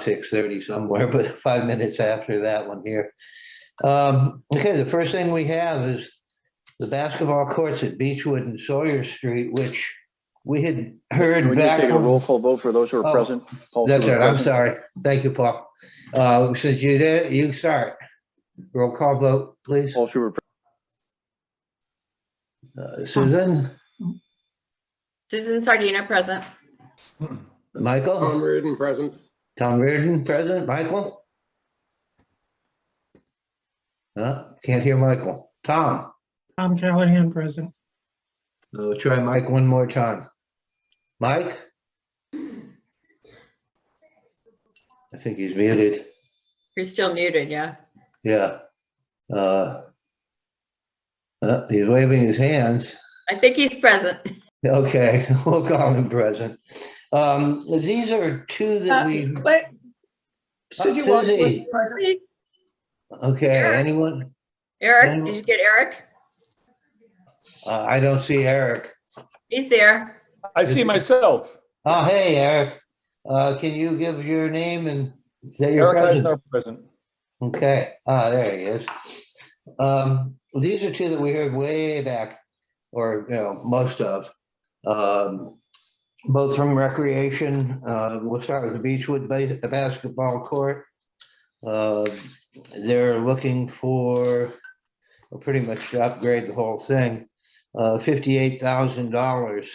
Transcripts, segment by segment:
about 6:30 somewhere, but 5 minutes after that one here. Okay, the first thing we have is the basketball courts at Beechwood and Sawyer Street, which we had heard Can we just take a roll call vote for those who are present? That's right. I'm sorry. Thank you, Paul. Since you did, you start. Roll call vote, please. Paul Schubert. Susan? Susan Sardina, present. Michael? Tom Reardon, present. Tom Reardon, present. Michael? Can't hear Michael. Tom? Tom Callahan, present. We'll try Mike one more time. Mike? I think he's muted. You're still muted, yeah. Yeah. He's waving his hands. I think he's present. Okay, we'll call him present. These are two that we. Susie Susie. present. Okay, Eric. anyone? Eric, did you get Eric? I don't see Eric. He's there. I see myself. Oh, hey, Eric. Can you give your name and say your Eric present? Eisner, present. Okay. There he is. These are two that we heard way back, or most of. Both from recreation. We'll start with the Beechwood basketball court. They're looking for pretty much to upgrade the whole thing. $58,000.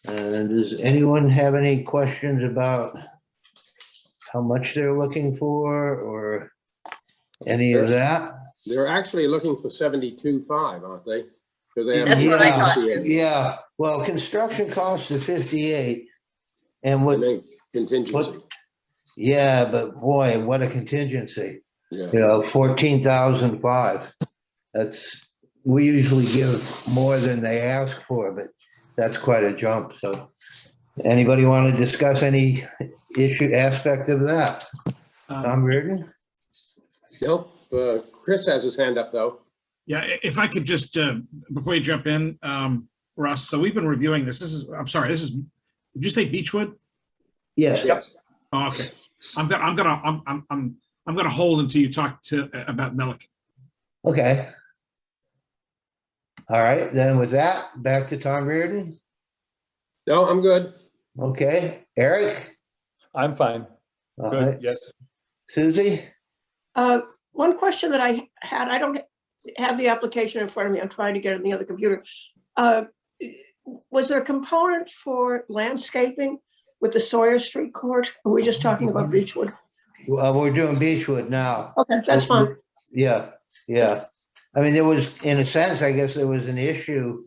And does anyone have any questions about how much they're looking for or any of that? They're actually looking for 72.5, aren't they? Because they have. That's what I thought too. Yeah, well, construction costs are 58. And what, And then contingency. yeah, but boy, what a contingency. Yeah. 14,005. That's, we usually give more than they ask for, but that's quite a jump. So anybody want to discuss any aspect of that? Tom Reardon? Nope. Chris has his hand up though. Yeah, if I could just, before you jump in, Russ, so we've been reviewing this. Did you say Beechwood? Yes. Yes. Oh, okay. I'm gonna hold until you talk about Milliken. Okay. All right, then with that, back to Tom Reardon. No, I'm good. Okay, Eric? I'm fine. All Good, right. yes. Susie? One question that I had, I don't have the application in front of me. I'm trying to get it on the other computer. Was there a component for landscaping with the Sawyer Street court? Or are we just talking about Beechwood? We're doing Beechwood now. Okay, that's fine. Yeah. I mean, there was, in a sense, I guess there was an issue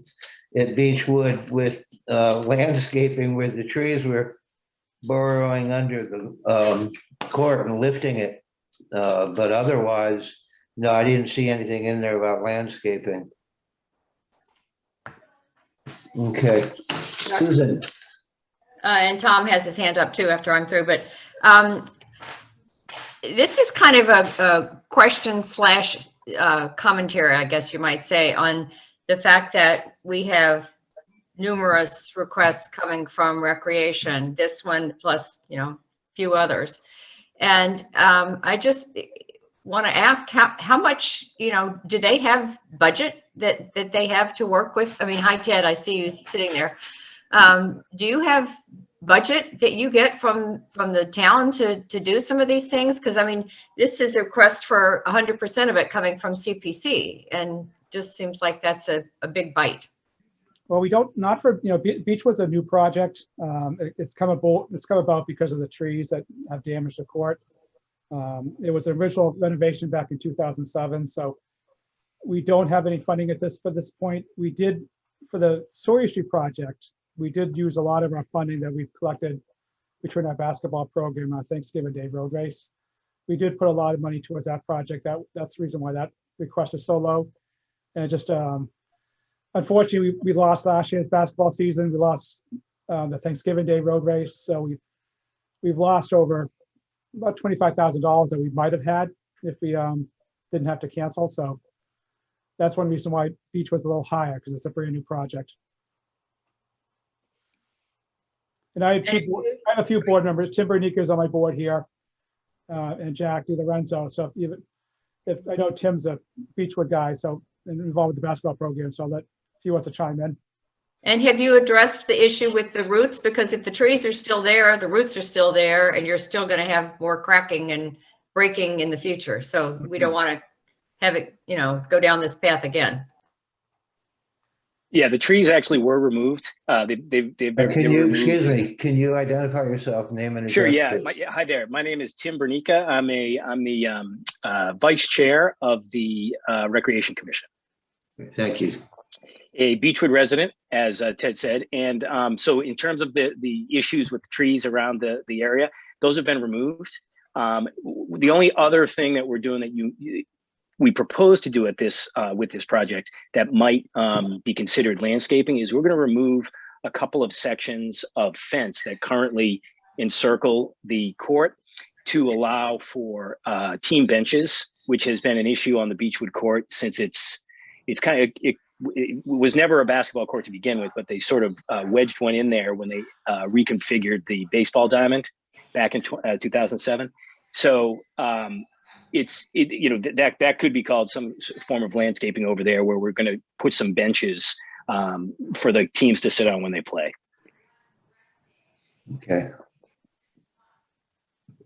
at Beechwood with landscaping where the trees were burrowing under the court and lifting it. But otherwise, no, I didn't see anything in there about landscaping. Okay, Susan. And Tom has his hand up too after I'm through, but this is kind of a question slash commentary, I guess you might say, on the fact that we have numerous requests coming from recreation, this one plus, a few others. And I just want to ask how much, do they have budget that they have to work with? I mean, hi, Ted, I see you sitting there. Do you have budget that you get from the town to do some of these things? Because I mean, this is a request for 100% of it coming from CPC, and just seems like that's a big bite. Well, we don't, not for, Beechwood's a new project. It's come about because of the trees that have damaged the court. It was an original renovation back in 2007, so we don't have any funding for this point. We did, for the Sawyer Street project, we did use a lot of our funding that we've collected between our basketball program and our Thanksgiving Day road race. We did put a lot of money towards that project. That's the reason why that request is so low. And just, unfortunately, we lost last year's basketball season. We lost the Thanksgiving Day road race. So we've lost over about $25,000 that we might have had if we didn't have to cancel. So that's one reason why Beechwood's a little higher, because it's a brand new project. And I have a few board members. Tim Bernika's on my board here, and Jack DeLorenzo. So if I know Tim's a Beechwood guy, so and involved with the basketball program, so if he wants to chime in. And have you addressed the issue with the roots? Because if the trees are still there, the roots are still there, and you're still going to have more cracking and breaking in the future. So we don't want to have it, go down this path again. Yeah, the trees actually were removed. They've been Can you, removed. excuse me, can you identify yourself, name and address? Sure, yeah. please? Hi there. My name is Tim Bernica. I'm the vice chair of the Recreation Commission. Thank you. A Beechwood resident, as Ted said. And so in terms of the issues with the trees around the area, those have been removed. The only other thing that we're doing that we propose to do at this with this project that might be considered landscaping is we're going to remove a couple of sections of fence that currently encircle the court to allow for team benches, which has been an issue on the Beechwood court since it's kind of it was never a basketball court to begin with, but they sort of wedged one in there when they reconfigured the baseball diamond back in 2007. So that could be called some form of landscaping over there, where we're going to put some benches for the teams to sit on when they play. Okay.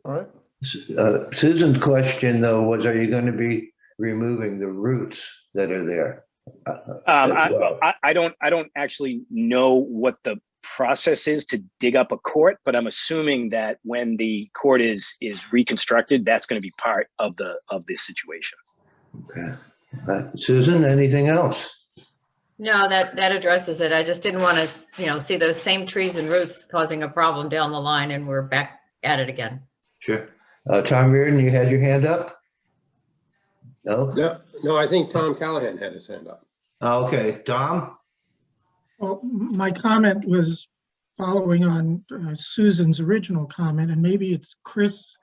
All right. Susan's question though was, are you going to be removing the roots that are there? I don't actually know what the process is to dig up a court, but I'm assuming that when the court is reconstructed, that's going to be part of this situation. Okay. Susan, anything else? No, that addresses it. I just didn't want to, see those same trees and roots causing a problem down the line, and we're back at it again. Sure. Tom Reardon, you had your hand up? No? No, I think Tom Callahan had his hand up. Okay, Tom? Well, my comment was following on Susan's original comment, and maybe it's Chris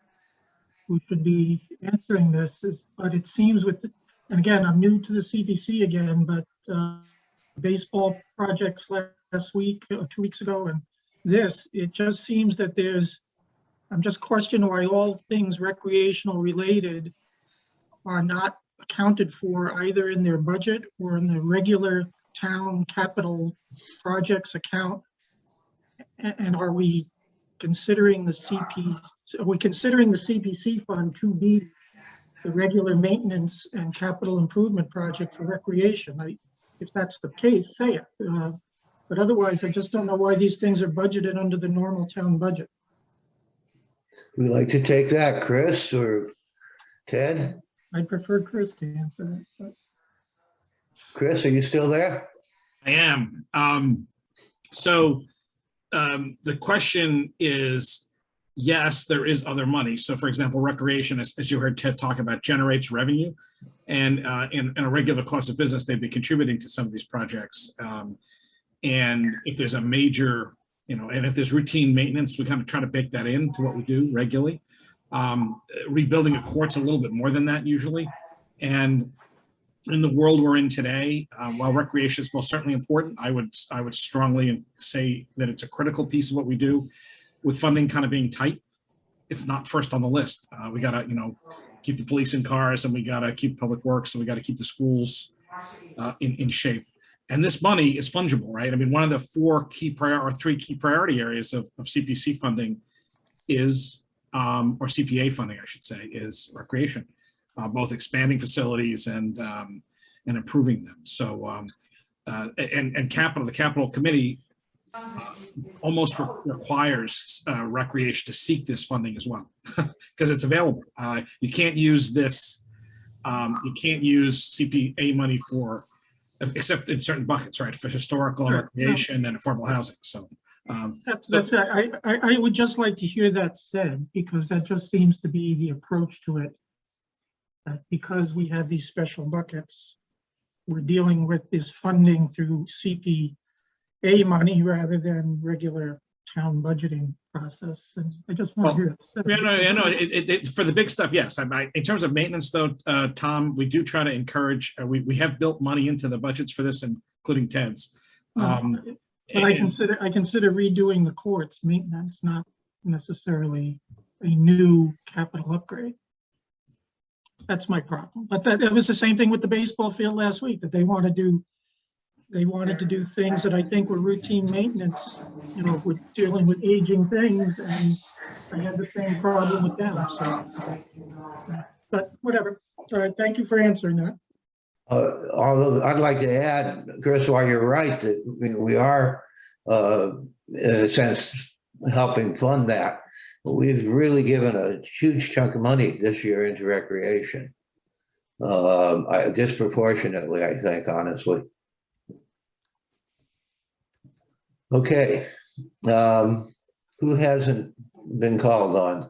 who should be answering this, but it seems and again, I'm new to the CPC again, but baseball projects last week, 2 weeks ago, and it just seems that I'm just questioning why all things recreational related are not accounted for either in their budget or in the regular town capital projects account. And are we considering the CPC fund to be the regular maintenance and capital improvement project for recreation? If that's the case, say it. But otherwise, I just don't know why these things are budgeted under the normal town budget. Would you like to take that, Chris or Ted? I'd prefer Chris to answer that. But. Chris, are you still there? I am. So the question is, yes, there is other money. So for example, recreation, as you heard Ted talk about, generates revenue. And in a regular course of business, they'd be contributing to some of these projects. And if there's a major, and if there's routine maintenance, we kind of try to bake that into what we do regularly. Rebuilding a court's a little bit more than that usually. And in the world we're in today, while recreation is most certainly important, I would strongly say that it's a critical piece of what we do. With funding kind of being tight, it's not first on the list. We got to, keep the police in cars, and we got to keep public works, and we got to keep the schools in shape. And this money is fungible, right? I mean, one of the three key priority areas of CPC funding is, or CPA funding, I should say, is recreation, both expanding facilities and improving them. So, and the capital committee almost requires recreation to seek this funding as well, because it's available. You can't use this. You can't use CPA money except in certain buckets, right? For historical and recreation and affordable housing. So that's I would just like to hear that said, because that just seems to be the approach to it. That because we have these special buckets, we're dealing with this funding through CPA money rather than regular town budgeting process. And I just want to hear it said. For the big stuff, yes. In terms of maintenance, though, Tom, we do try to encourage. We have built money into the budgets for this, including Ted's. But I consider redoing the courts maintenance, not necessarily a new capital upgrade. That's my problem. But that was the same thing with the baseball field last week, that they wanted to do things that I think were routine maintenance, you know, with dealing with aging things, and I had the same problem with them, so. But whatever. All right, thank you for answering that. Although I'd like to add, Chris, while you're right, that we are, in a sense, helping fund that. We've really given a huge chunk of money this year into recreation. Disproportionately, I think, honestly. Okay. Who hasn't been called on?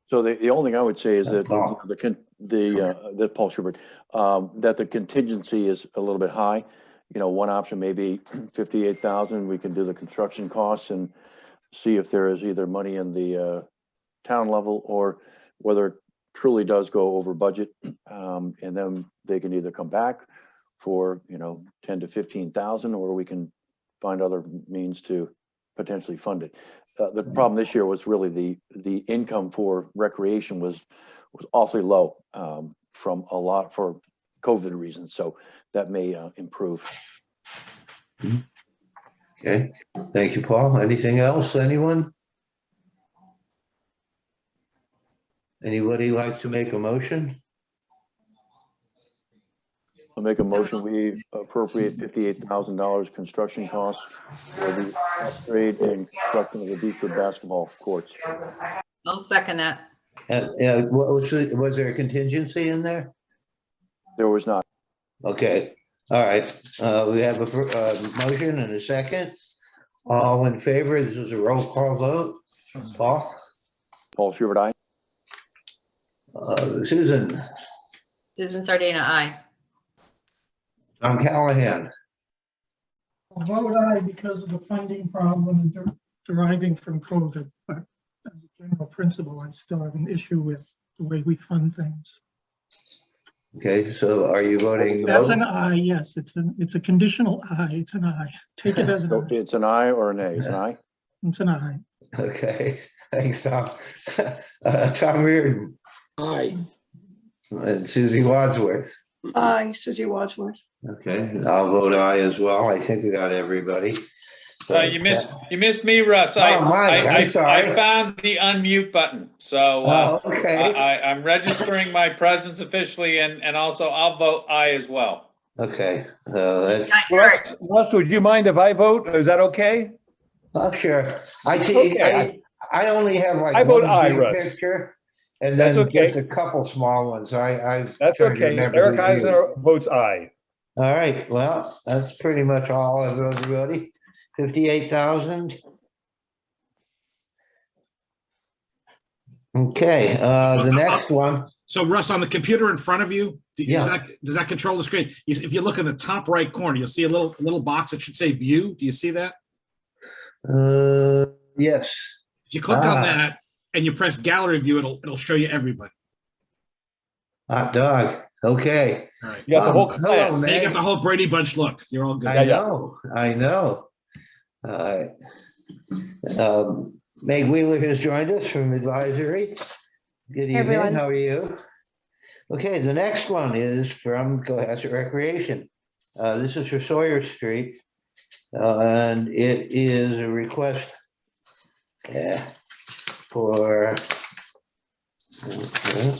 So the only thing I would say is that that Paul Schubert, that the contingency is a little bit high. You know, one option may be 58,000. We can do the construction costs and see if there is either money in the town level or whether it truly does go over budget. And then they can either come back for, you know, 10 to 15,000, or we can find other means to potentially fund it. The problem this year was really the income for recreation was awfully low from a lot for COVID reasons. So that may improve. Okay, thank you, Paul. Anything else, anyone? Anybody like to make a motion? I'll make a motion. We appropriate $58,000 construction costs for the upgrade and construction of the Beechwood basketball courts. I'll second that. Was there a contingency in there? There was not. Okay, all right. We have a motion and a second. All in favor? This is a roll call vote. Paul? Paul Schubert, aye. Susan? Susan Sardina, aye. Tom Callahan? I'll vote aye because of the funding problem deriving from COVID, but as a general principle, I still have an issue with the way we fund things. Okay, so are you voting no? That's an aye, yes. It's a conditional aye. It's an aye. Take it as an So aye. it's an aye or an A? It's an aye? It's an aye. Okay, thanks, Tom. Tom Reardon Aye. and Susie Wadsworth. Aye, Susie Wadsworth. Okay, I'll vote aye as well. I think we got everybody. You missed me, Russ. Oh, Mike, I'm sorry. I found the unmute button, so okay. I'm registering my presence officially, and also I'll vote aye as well. Okay. Russ, would you mind if I vote? Is that okay? Sure. I see. Okay. I only have like I vote one aye, big Russ. picture, and then That's okay. just a couple small ones. That's trying to okay. remember Eric who's Eisner votes aye. you. All right. Well, that's pretty much all of everybody. 58,000. Okay. The next one. So Russ, on the computer in front of you, Yeah. does that control the screen? If you look in the top right corner, you'll see a little box that should say view. Do you see that? Yes. If you click on that and you press gallery view, it'll show you everybody. Hot dog. Okay. All right. You got the whole hello, clan. You Meg. got the whole Brady Bunch look. You're all good. I know. Meg Wheeler has joined us from advisory. Good evening. everyone. How are you? Okay, the next one is from Cohasset Recreation. This is for Sawyer Street, and it is a request for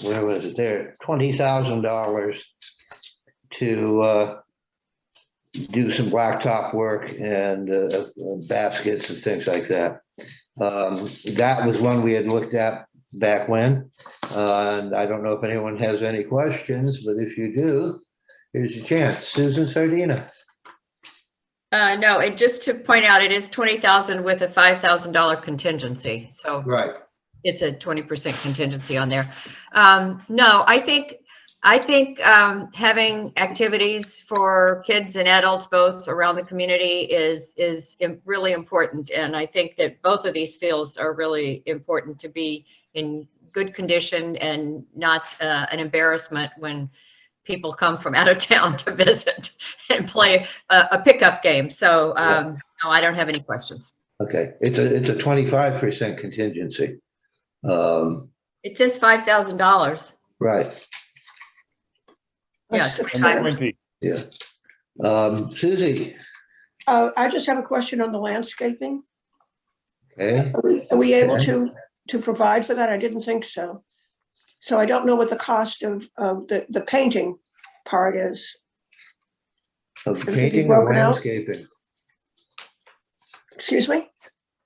where was it there? $20,000 to do some blacktop work and baskets and things like that. That was one we had looked at back when, and I don't know if anyone has any questions, but if you do, here's your chance. Susan Sardina. No, and just to point out, it is 20,000 with a $5,000 contingency. So Right. it's a 20% contingency on there. No, I think having activities for kids and adults both around the community is really important. And I think that both of these fields are really important to be in good condition and not an embarrassment when people come from out of town to visit and play a pickup game. So, no, I don't have any questions. Okay, it's a 25% contingency. It says $5,000. Right, Yeah, That's 25%. yeah. Susie, I just have a question on the landscaping. okay, Are we able to provide for that? I didn't think so. So I don't know what the cost of the painting part is. of Should it be painting or broken out? landscaping? Excuse me?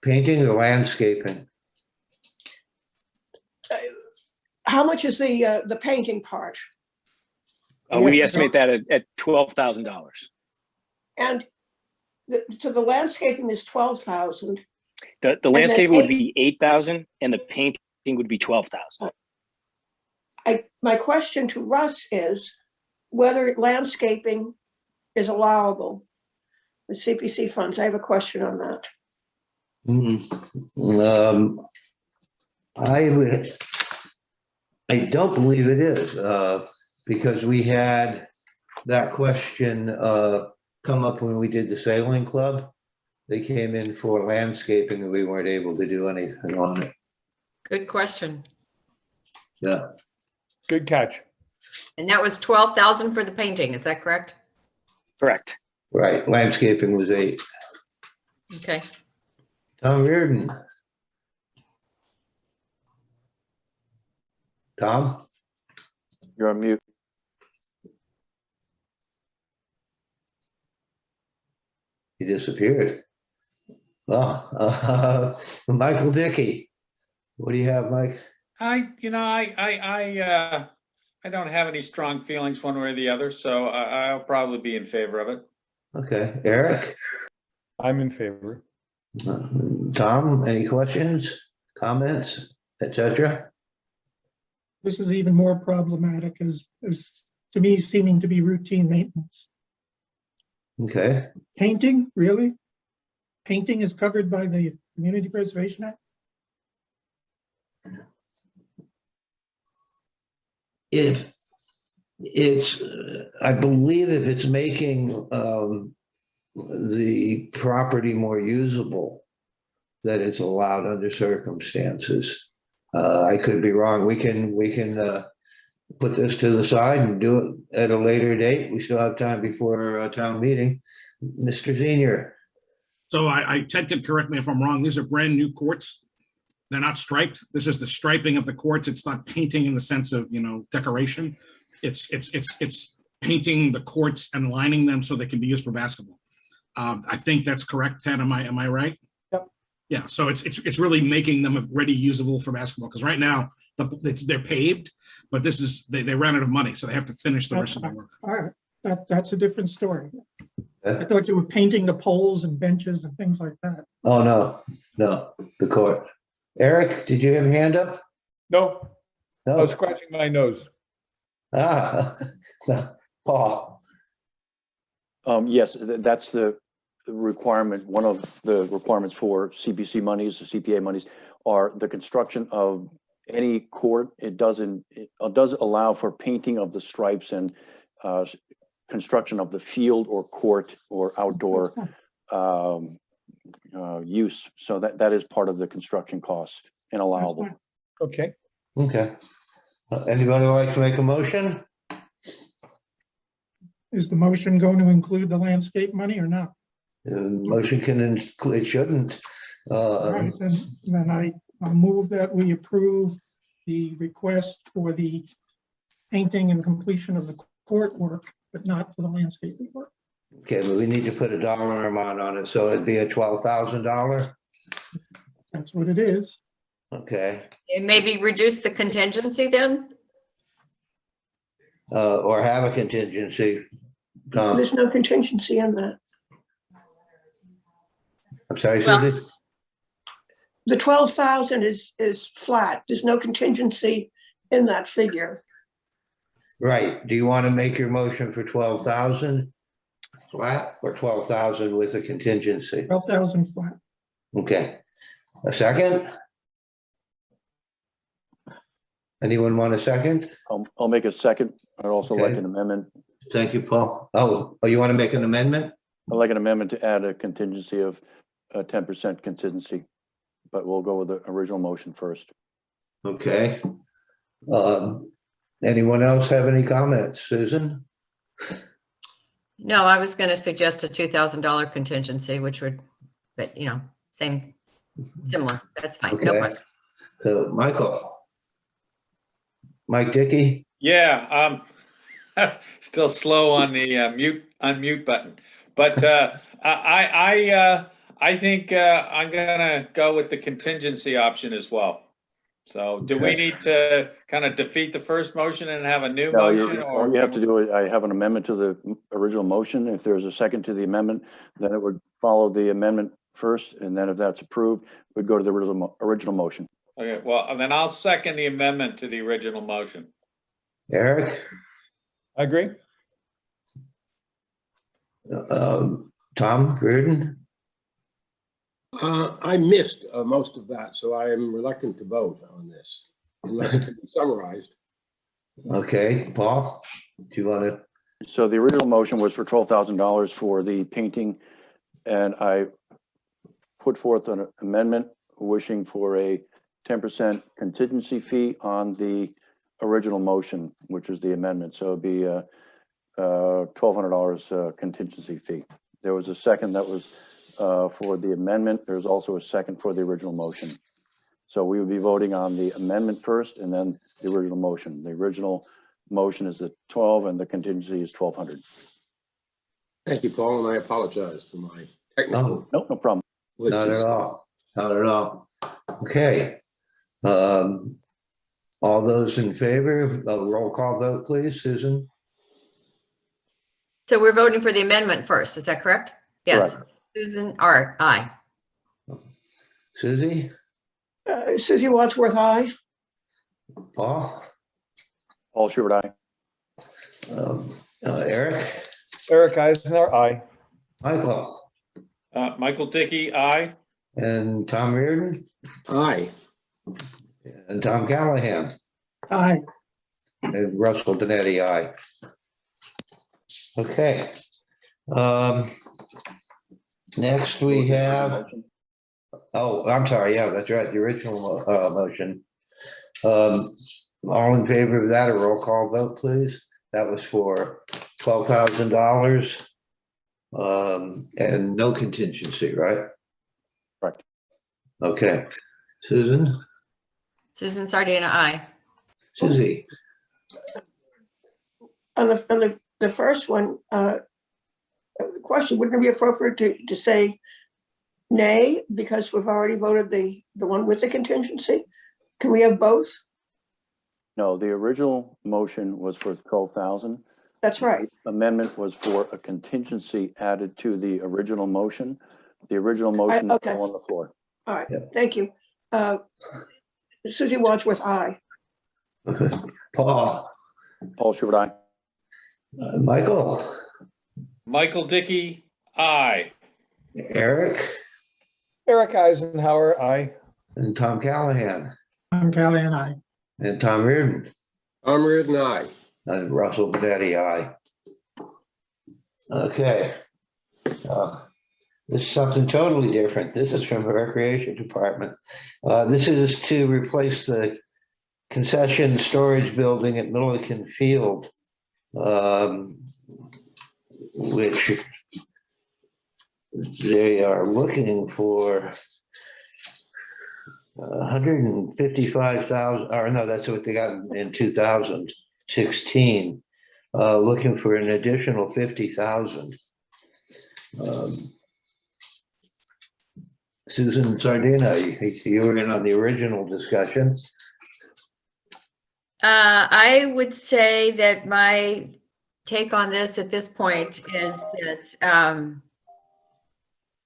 Painting or landscaping? How much is the painting part? We estimate that at $12,000. And so the landscaping is 12,000. The landscaping would be 8,000 and the painting would be 12,000. My question to Russ is whether landscaping is allowable with CPC funds. I have a question on that. I don't believe it is, because we had that question come up when we did the sailing club. They came in for landscaping and we weren't able to do anything on it. Good question. Yeah, Good catch. And that was 12,000 for the painting. Is that correct? Correct. right, landscaping was 8. Okay. Tom Reardon. Tom? You're on mute. He disappeared. Oh, Michael Dickey. What do you have, Mike? I don't have any strong feelings one way or the other, so I'll probably be in favor of it. Okay, Eric? I'm in favor. Tom, any questions, comments, etc.? This is even more problematic as to me seeming to be routine maintenance. Okay, Painting, really? Painting is covered by the Community Preservation Act? if it's, I believe if it's making the property more usable, that it's allowed under circumstances. I could be wrong. We can put this to the side and do it at a later date. We still have time before our town meeting. Mr. Senior. So Ted could correct me if I'm wrong. These are brand new courts. They're not striped. This is the striping of the courts. It's not painting in the sense of, decoration. It's painting the courts and lining them so they can be used for basketball. I think that's correct, Ted. Am I right? Yep. Yeah. So it's really making them ready usable for basketball, because right now they're paved, but this is they ran out of money, so they have to finish the rest of the work. All right, that's a different story. I thought you were painting the poles and benches and things like that. Oh, no, the court. Eric, did you have a hand up? No, I No. was scratching my nose. Paul. Yes, that's the requirement. One of the requirements for CPC monies, the CPA monies, are the construction of any court. It does allow for painting of the stripes and construction of the field or court or outdoor use. So that is part of the construction costs and allowable. Okay. Okay. Anybody like to make a motion? Is the motion going to include the landscape money or not? Motion can include, it shouldn't. All right, then I'll move that we approve the request for the painting and completion of the court work, but not for the landscaping work. Okay, but we need to put a dollar amount on it, so it'd be a $12,000. That's what it is. Okay, And maybe reduce the contingency then? or have a contingency. Tom, There's no contingency in that. I'm sorry, Well- Susie? The 12,000 is flat. There's no contingency in that figure. Right. Do you want to make your motion for 12,000 flat or 12,000 with a contingency? 12,000 flat. Okay. A second? Anyone want a second? I'll make a second. I'd also like Okay. an amendment. Thank you, Paul. Oh, you want to make an amendment? I'd like an amendment to add a contingency of 10% contingency, but we'll go with the original motion first. Okay. Anyone else have any comments? Susan? No, I was going to suggest a $2,000 contingency, which would, but similar. That's fine. No Okay. question. So Mike Dickey? Yeah, still slow on the unmute button, but I think I'm gonna go with the contingency option as well. So do we Okay. need to kind of defeat the first motion and have a new No, motion, all you have to do is, I have an amendment to the original motion. If there's a second to the amendment, then it would follow the amendment first, and then if that's approved, we'd go to the original motion. Okay, well, then I'll second the amendment to the original motion. Eric? I agree. Tom Reardon? I missed most of that, so I am reluctant to vote on this unless it can be summarized. Okay, Paul, do you want to? So the original motion was for $12,000 for the painting, and I put forth an amendment wishing for a 10% contingency fee on the original motion, which is the amendment. So it'd be a $1,200 contingency fee. There was a second that was for the amendment. There's also a second for the original motion. So we would be voting on the amendment first and then the original motion. The original motion is at 12 and the contingency is 1,200. Thank you, Paul, and I apologize for my technical. No problem. Not at all. Not at all. Okay. All those in favor, roll call vote, please. Susan? So we're voting for the amendment first. Is that correct? Yes. Correct. Susan, Art, aye. Susie? Susie Wadsworth, aye. Paul? Paul Schubert, aye. Eric? Eric Eisner, aye. Michael? Michael Dickey, aye. And Tom Reardon? Aye. And Tom Callahan? Aye. And Russell Benetti, aye. Okay. Next we have, oh, I'm sorry, yeah, that's right, the original motion. All in favor of that, a roll call vote, please. That was for $12,000 and no contingency, right? Correct. Okay. Susan? Susan Sardina, aye. Susie? On the first one, question, wouldn't it be appropriate to say nay, because we've already voted the one with the contingency? Can we have both? No, the original motion was for 12,000. That's right. Amendment was for a contingency added to the original motion. The original motion is okay. still on the floor. All right, Yeah. thank you. Susie Wadsworth, aye. Paul? Paul Schubert, aye. Michael? Michael Dickey, aye. Eric? Eric Eisenhower, aye. And Tom Callahan? Tom Callahan, aye. And Tom Reardon? Tom Reardon, aye. And Russell Benetti, aye. Okay. This is something totally different. This is from the Recreation Department. This is to replace the concession storage building at Milliken Field, which they are looking for 155,000, or no, that's what they got in 2016, looking for an additional 50,000. Susan Sardina, you were in on the original discussion. I would say that my take on this at this point is that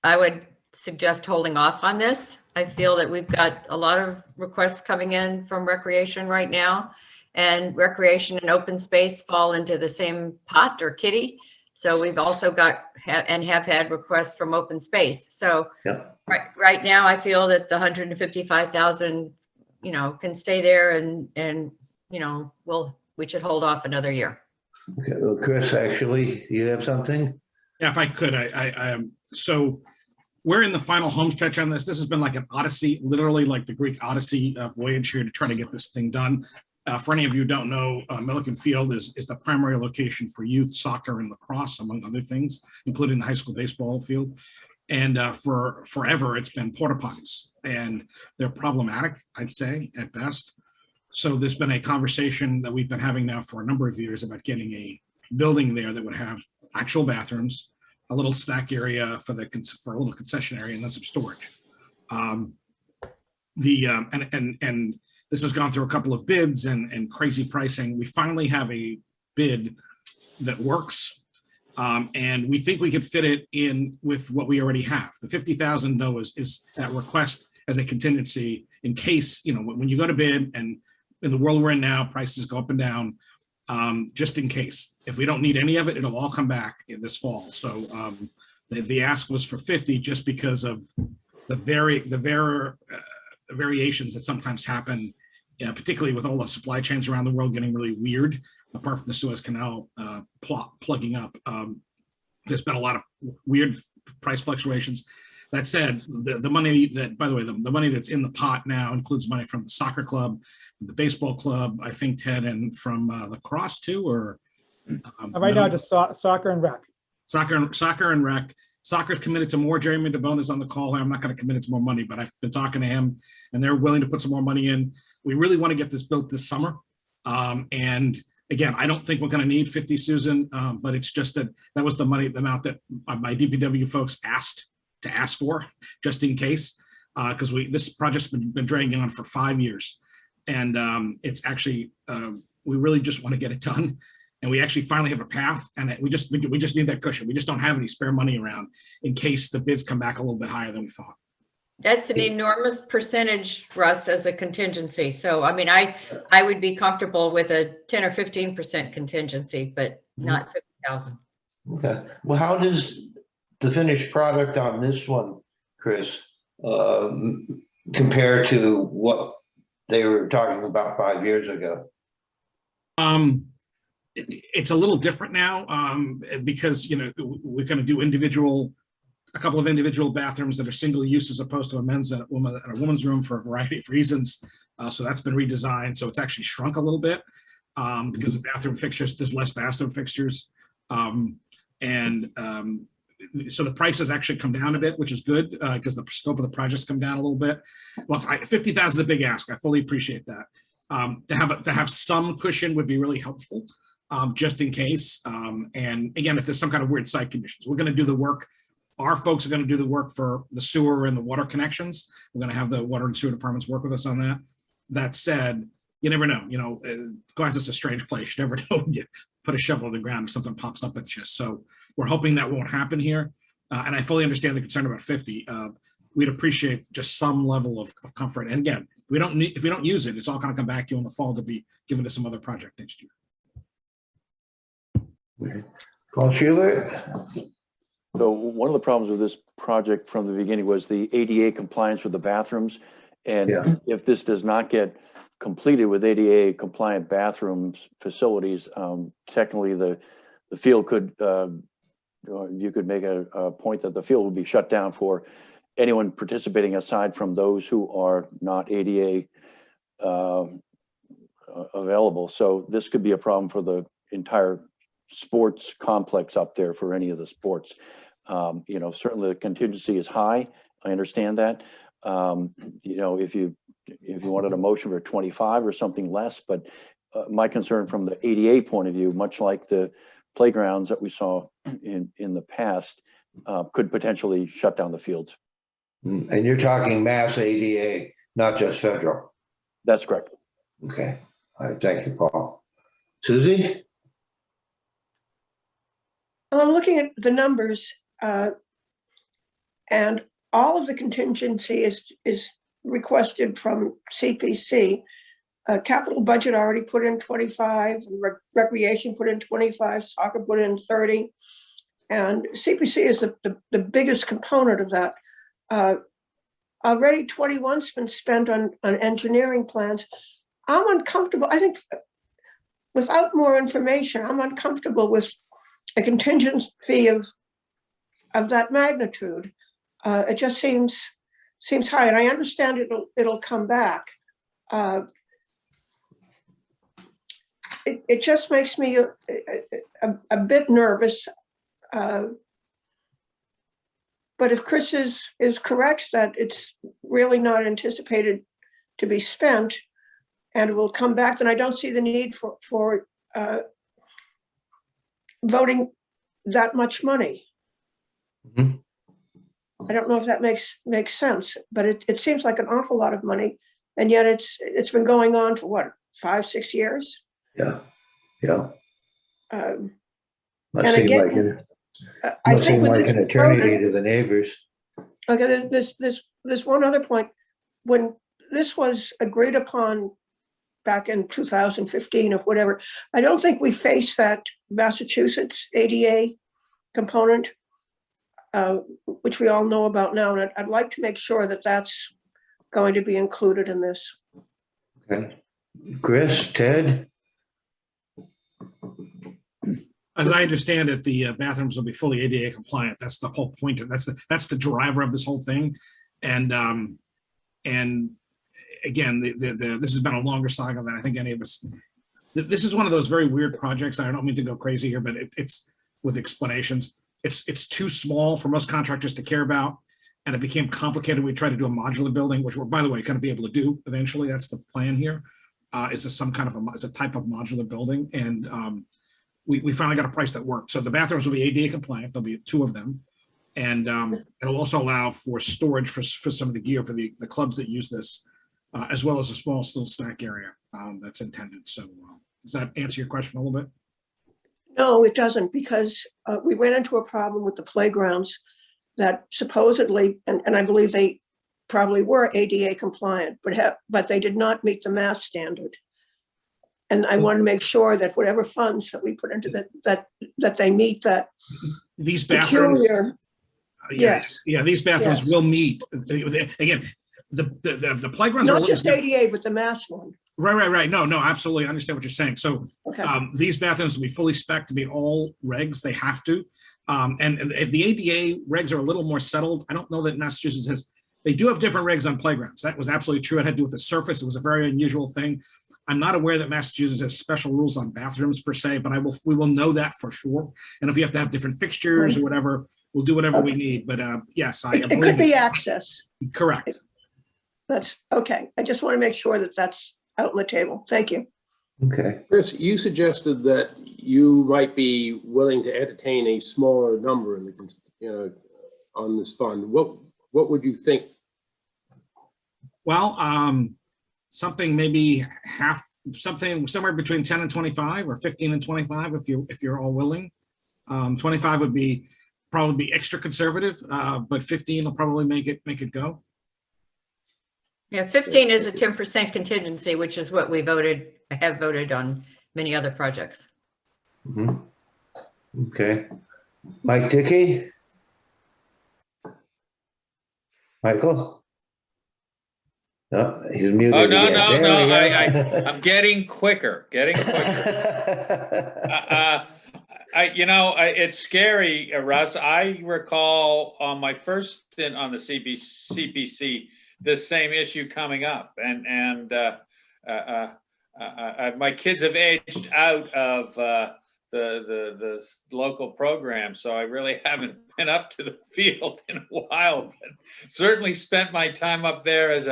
I would suggest holding off on this. I feel that we've got a lot of requests coming in from recreation right now, and recreation and open space fall into the same pot or kitty. So we've also got and have had requests from open space. So Yeah. right now I feel that the 155,000 you know, can stay there and, you know, we should hold off another year. Okay, well, Chris, actually, you have something? Yeah, if I could, so we're in the final home stretch on this. This has been like an odyssey, literally like the Greek Odyssey voyage here to try to get this thing done. For any of you who don't know, Milliken Field is the primary location for youth soccer and lacrosse, among other things, including the high school baseball field. And for forever, it's been porta potties, and they're problematic, I'd say, at best. So there's been a conversation that we've been having now for a number of years about getting a building there that would have actual bathrooms, a little snack area for a little concession area, and then some storage. And this has gone through a couple of bids and crazy pricing. We finally have a bid that works, and we think we could fit it in with what we already have. The 50,000 though is that request as a contingency in case, you know, when you go to bid, and in the world we're in now, prices go up and down. Just in case. If we don't need any of it, it'll all come back this fall. So the ask was for 50 just because of the variations that sometimes happen, particularly with all the supply chains around the world getting really weird, apart from the Suez Canal plugging up. There's been a lot of weird price fluctuations. That said, the money that, by the way, the money that's in the pot now includes money from the soccer club, the baseball club, I think, Ted, and from lacrosse too, or? Right now, just soccer and rec. Soccer and rec. Soccer's committed to more. Jeremy DeBona's on the call. I'm not going to commit it to more money, but I've been talking to him, and they're willing to put some more money in. We really want to get this built this summer. And again, I don't think we're going to need 50, Susan, but it's just that was the amount that my DPW folks asked for, just in case, because this project's been dragging on for 5 years, and it's actually we really just want to get it done, and we actually finally have a path, and we just need that cushion. We just don't have any spare money around in case the bids come back a little bit higher than we thought. That's an enormous percentage, Russ, as a contingency. So, I mean, I would be comfortable with a 10 or 15% contingency, but not 50,000. Okay, well, how does the finished product on this one, Chris, compare to what they were talking about 5 years ago? It's a little different now because, you know, we're going to do a couple of individual bathrooms that are single use as opposed to a men's and a woman's room for a variety of reasons. So that's been redesigned. So it's actually shrunk a little bit because of bathroom fixtures. There's less bathroom fixtures. So the price has actually come down a bit, which is good because the scope of the project's come down a little bit. Look, 50,000 is a big ask. I fully appreciate that. To have some cushion would be really helpful, just in case. And again, if there's some kind of weird site conditions, we're going to do the work. Our folks are going to do the work for the sewer and the water connections. We're going to have the water and sewer departments work with us on that. That said, you never know. You know, Cohasset's a strange place. You never know. You put a shovel in the ground if something pops up at you. So we're hoping that won't happen here. And I fully understand the concern about 50. We'd appreciate just some level of comfort. And again, if we don't use it, it's all going to come back to you in the fall to be given to some other project next year. Paul Schubert? So one of the problems with this project from the beginning was the ADA compliance with the bathrooms. And if this does not get completed with ADA compliant bathrooms facilities, technically the field could, you could make a point that the field will be shut down for anyone participating aside from those who are not ADA available. So this could be a problem for the entire sports complex up there for any of the sports. You know, certainly the contingency is high. I understand that. You know, if you wanted a motion for 25 or something less, but my concern from the ADA point of view, much like the playgrounds that we saw in the past, could potentially shut down the fields. And you're talking mass ADA, not just federal. That's correct. Okay. All right. Thank you, Paul. Susie? I'm looking at the numbers, and all of the contingency is requested from CPC. Capital budget already put in 25, recreation put in 25, soccer put in 30, and CPC is the biggest component of that. already 21's been spent on engineering plans. I'm uncomfortable. I think without more information, I'm uncomfortable with a contingency of that magnitude. It just seems high, and I understand it'll come back. It just makes me a bit nervous. But if Chris is correct that it's really not anticipated to be spent and it will come back, then I don't see the need for voting that much money. Mhm. I don't know if that makes sense, but it seems like an awful lot of money, and yet it's been going on for what, 5-6 years? Yeah. And Must seem again, like an, I must think seem when like this an was eternity voted- to the neighbors. Okay, there's one other point. When this was agreed upon back in 2015 or whatever, I don't think we faced that Massachusetts ADA component, which we all know about now. And I'd like to make sure that that's going to be included in this. Okay. Chris, Ted? As I understand it, the bathrooms will be fully ADA compliant. That's the whole point. That's the driver of this whole thing. And again, this has been a longer saga than I think any of us. This is one of those very weird projects. I don't mean to go crazy here, but it's with explanations. It's too small for most contractors to care about, and it became complicated. We tried to do a modular building, which we're, by the way, going to be able to do eventually. That's the plan here. Is a type of modular building, and we finally got a price that worked. So the bathrooms will be ADA compliant. There'll be 2 of them. And it'll also allow for storage for some of the gear for the clubs that use this, as well as a small still snack area that's intended. So does that answer your question a little bit? No, it doesn't, because we ran into a problem with the playgrounds that supposedly, and I believe they probably were ADA compliant, but they did not meet the mass standard. And I want to make sure that whatever funds that we put into that they meet that. These bathrooms. Peculiar, yes. Yeah, these bathrooms Yes. will meet. Again, the playgrounds are Not just ADA, but the mass one. Right. No, absolutely. I understand what you're saying. So Okay. these bathrooms will be fully spec'd to meet all regs. They have to. And if the ADA regs are a little more settled, I don't know that Massachusetts has. They do have different regs on playgrounds. That was absolutely true. It had to do with the surface. It was a very unusual thing. I'm not aware that Massachusetts has special rules on bathrooms per se, but we will know that for sure. And if we have to have different fixtures or whatever, we'll do whatever we need. But yes, I It believe could be access. Correct. That's okay. I just want to make sure that that's out on the table. Thank you. Okay. Chris, you suggested that you might be willing to entertain a smaller number in the, on this fund. What would you think? Well, something maybe something somewhere between 10 and 25 or 15 and 25 if you're all willing. 25 would probably be extra conservative, but 15 will probably make it go. Yeah, 15 is a 10% contingency, which is what we have voted on many other projects. Mhm. Okay. Mike Dickey? Michael? No, he's muted. Oh, no, again. no, There no, we go. I'm getting quicker. It's scary, Russ. I recall on my first stint on the CPC, this same issue coming up, and my kids have aged out of the local program, so I really haven't been up to the field in a while. But certainly spent my time up there as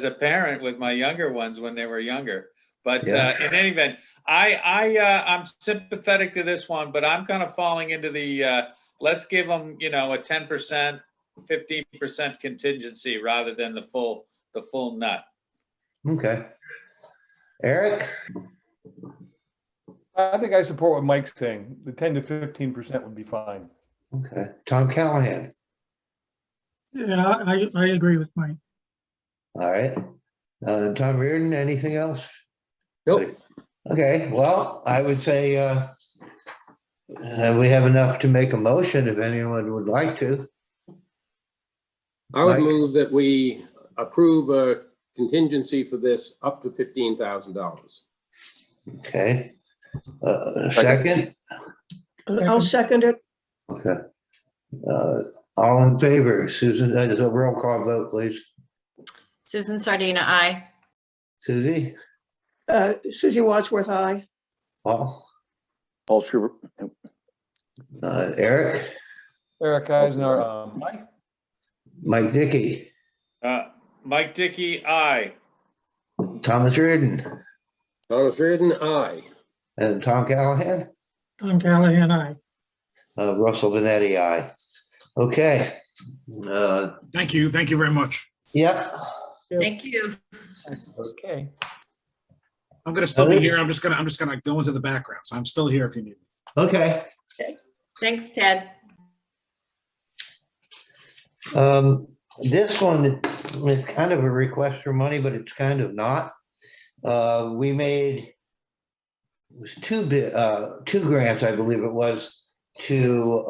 a parent with my younger ones when they were younger. But Yeah. in any event, I'm sympathetic to this one, but I'm kind of falling into the let's give them a 10%, 15% contingency rather than the full nut. Okay. Eric? I think I support what Mike's saying. The 10 to 15% would be fine. Okay. Tom Callahan? Yeah, I agree with Mike. All right. Tom Reardon, anything else? Nope. Okay, well, I would say we have enough to make a motion if anyone would like to. I would Mike? move that we approve a contingency for this up to $15,000. Okay. Second? I'll second it. Okay. All in favor? Susan, there's a roll call vote, please. Susan Sardina, aye. Susie? Susie Wadsworth, aye. Paul? Paul Schubert, Eric? Eric Eisner, aye. Mike Dickey? Mike Dickey, aye. Thomas Reardon? Thomas Reardon, aye. And Tom Callahan? Tom Callahan, aye. Russell Vanetti, aye. Okay. Thank you. Thank you very much. Yep. Thank you. Okay. I'm going to still be here. I'm just going to go into the background. So I'm still here if you need me. Okay. Thanks, Ted. This one is kind of a request for money, but it's kind of not. We made, it was two grants, I believe it was, to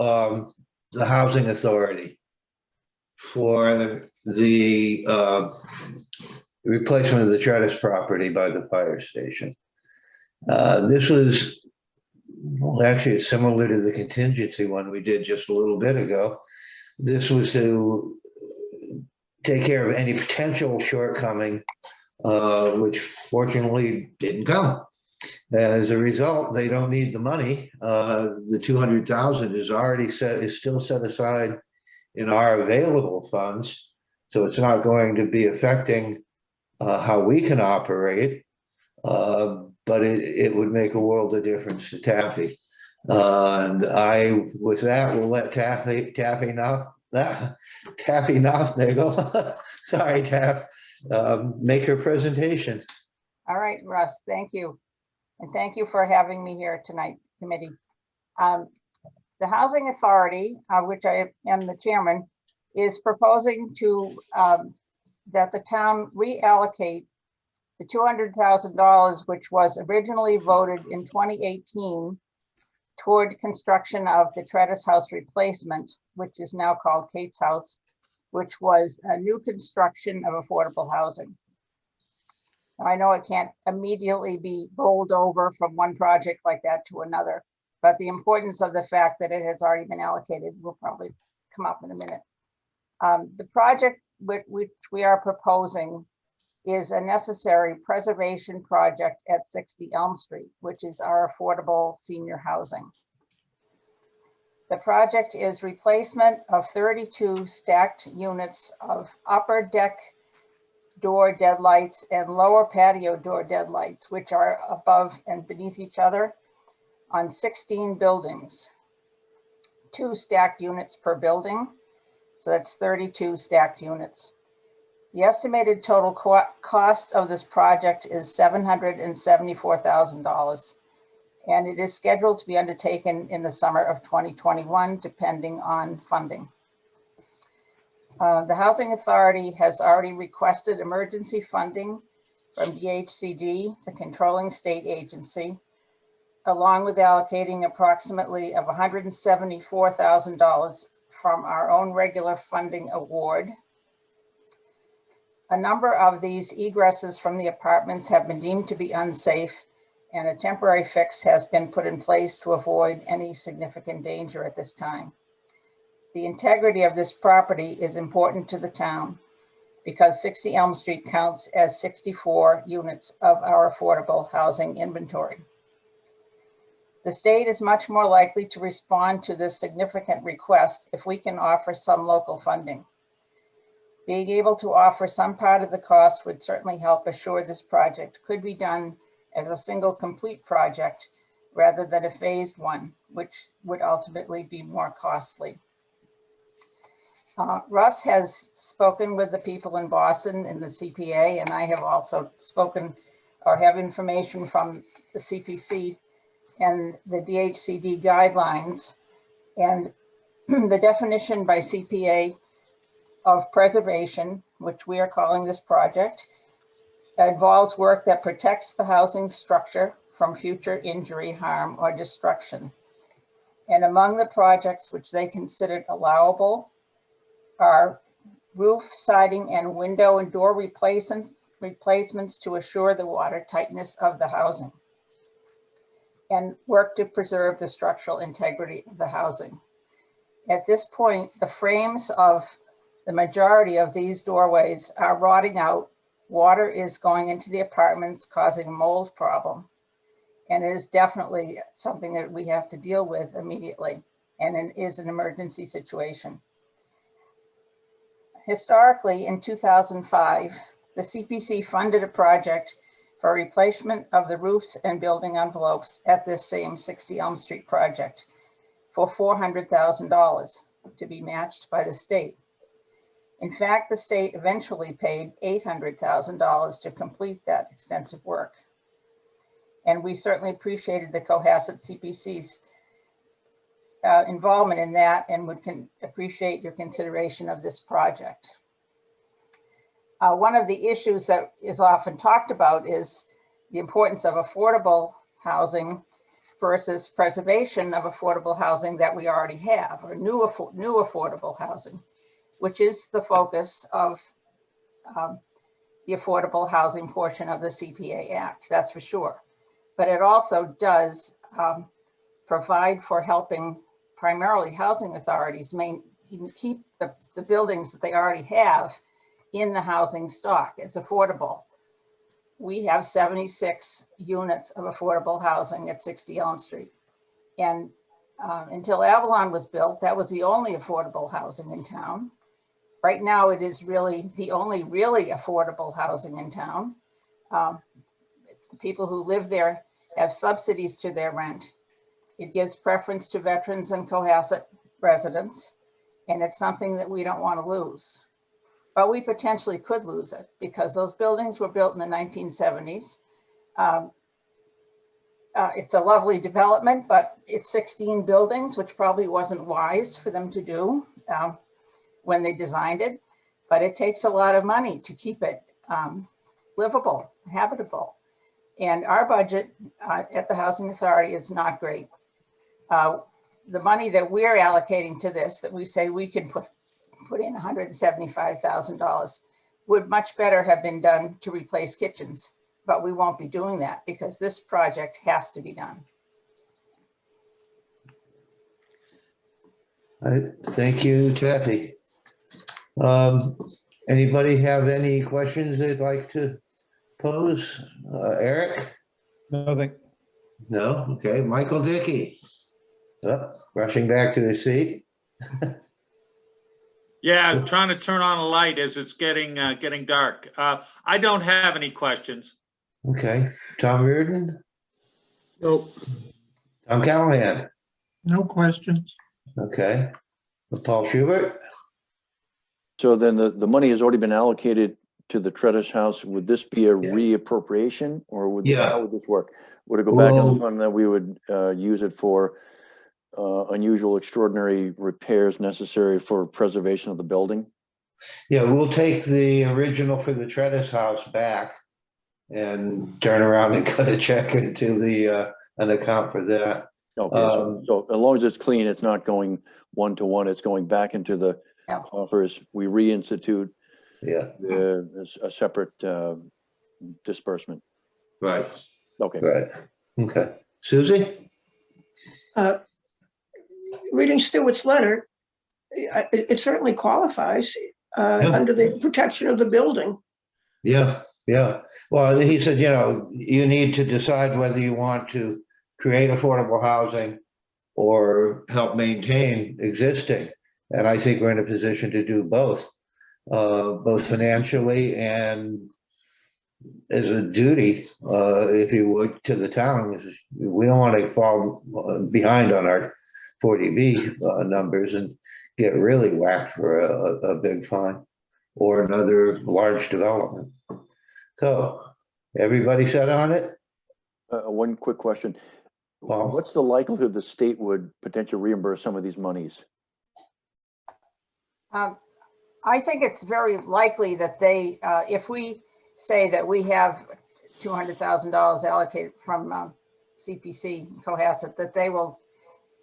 the Housing Authority for the replacement of the Tredis property by the fire station. This was, well, actually it's similar to the contingency one we did just a little bit ago. This was to take care of any potential shortcoming, which fortunately didn't come. And as a result, they don't need the money. The 200,000 is already is still set aside in our available funds. So it's not going to be affecting how we can operate, but it would make a world of difference to Taffy. And I, with that, will let Taffy nothnagle, sorry, Taff, make her presentation. All right, Russ, thank you. And thank you for having me here tonight, committee. The Housing Authority, which I am the chairman, is proposing to that the town reallocate the $200,000, which was originally voted in 2018 toward construction of the Tredis House replacement, which is now called Kate's House, which was a new construction of affordable housing. I know it can't immediately be rolled over from one project like that to another, but the importance of the fact that it has already been allocated will probably come up in a minute. The project which we are proposing is a necessary preservation project at 60 Elm Street, which is our affordable senior housing. The project is replacement of 32 stacked units of upper deck door deadlights and lower patio door deadlights, which are above and beneath each other on 16 buildings. 2 stacked units per building, so that's 32 stacked units. The estimated total cost of this project is $774,000, and it is scheduled to be undertaken in the summer of 2021, depending on funding. The Housing Authority has already requested emergency funding from DHCD, the controlling state agency, along with allocating approximately of $174,000 from our own regular funding award. A number of these egresses from the apartments have been deemed to be unsafe, and a temporary fix has been put in place to avoid any significant danger at this time. The integrity of this property is important to the town because 60 Elm Street counts as 64 units of our affordable housing inventory. The state is much more likely to respond to this significant request if we can offer some local funding. Being able to offer some part of the cost would certainly help assure this project could be done as a single complete project rather than a phased one, which would ultimately be more costly. Russ has spoken with the people in Boston in the CPA, and I have also spoken or have information from the CPC and the DHCD guidelines. And the definition by CPA of preservation, which we are calling this project, involves work that protects the housing structure from future injury, harm, or destruction. And among the projects which they considered allowable are roof, siding, and window and door replacements to assure the water tightness of the housing, and work to preserve the structural integrity of the housing. At this point, the frames of the majority of these doorways are rotting out. Water is going into the apartments, causing a mold problem. And it is definitely something that we have to deal with immediately, and it is an emergency situation. Historically, in 2005, the CPC funded a project for replacement of the roofs and building envelopes at this same 60 Elm Street project for $400,000 to be matched by the state. In fact, the state eventually paid $800,000 to complete that extensive work. And we certainly appreciated the Cohasset CPC's involvement in that, and would appreciate your consideration of this project. One of the issues that is often talked about is the importance of affordable housing versus preservation of affordable housing that we already have, or new affordable housing, which is the focus of the affordable housing portion of the CPA Act, that's for sure. But it also does provide for helping primarily housing authorities keep the buildings that they already have in the housing stock. It's affordable. We have 76 units of affordable housing at 60 Elm Street. And until Avalon was built, that was the only affordable housing in town. Right now, it is really the only really affordable housing in town. The people who live there have subsidies to their rent. It gives preference to veterans and Cohasset residents, and it's something that we don't want to lose. But we potentially could lose it because those buildings were built in the 1970s. It's a lovely development, but it's 16 buildings, which probably wasn't wise for them to do when they designed it. But it takes a lot of money to keep it livable, habitable. And our budget at the Housing Authority is not great. The money that we're allocating to this, that we say we can put in $175,000, would much better have been done to replace kitchens, but we won't be doing that because this project has to be done. All right, thank you, Kathy. Anybody have any questions they'd like to pose? Eric? Nothing. No? Okay, Michael Dickey. Oh, rushing back to his seat. Yeah, I'm trying to turn on a light as it's getting dark. I don't have any questions. Okay, Tom Reardon? Nope. Tom Callahan? No questions. Okay. Paul Schubert? So then the money has already been allocated to the Tredis House. Would this be a reappropriation, or would how would this work? Would it go back on the fund that we would use it for unusual, extraordinary repairs necessary for preservation of the building? Yeah, we'll take the original for the Tredis House back and turn around and cut a check into the an account for that. Okay, so as long as it's clean, it's not going one-to-one, it's going back into the coffers. We reinstitute a separate disbursement. Right. Okay. Right. Okay. Susie? Reading Stewart's letter, it certainly qualifies under the protection of the building. Yeah, yeah. Well, he said, you know, you need to decide whether you want to create affordable housing or help maintain existing. And I think we're in a position to do both financially and as a duty, if you would, to the town. We don't want to fall behind on our 40B numbers and get really whacked for a big fine or another large development. So everybody set on it? One quick question. Paul? What's the likelihood the state would potentially reimburse some of these monies? I think it's very likely that they, if we say that we have $200,000 allocated from CPC Cohasset, that they will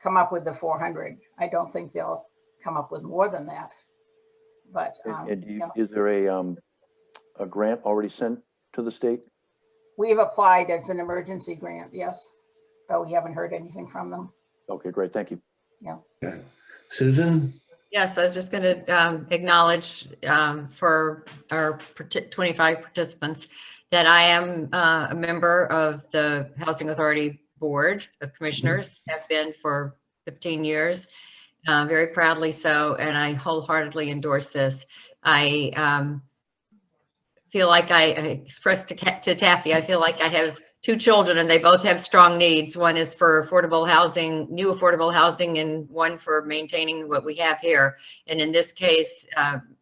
come up with the 400. I don't think they'll come up with more than that. But, And you know, is there a grant already sent to the state? we've applied as an emergency grant, yes, but we haven't heard anything from them. Okay, great, thank you. Okay. Susan? Yes, I was just going to acknowledge for our 25 participants that I am a member of the Housing Authority Board of Commissioners, have been for 15 years, very proudly so, and I wholeheartedly endorse this. I feel like I expressed to Taffy, I feel like I have 2 children and they both have strong needs. One is for affordable housing, new affordable housing, and one for maintaining what we have here. And in this case,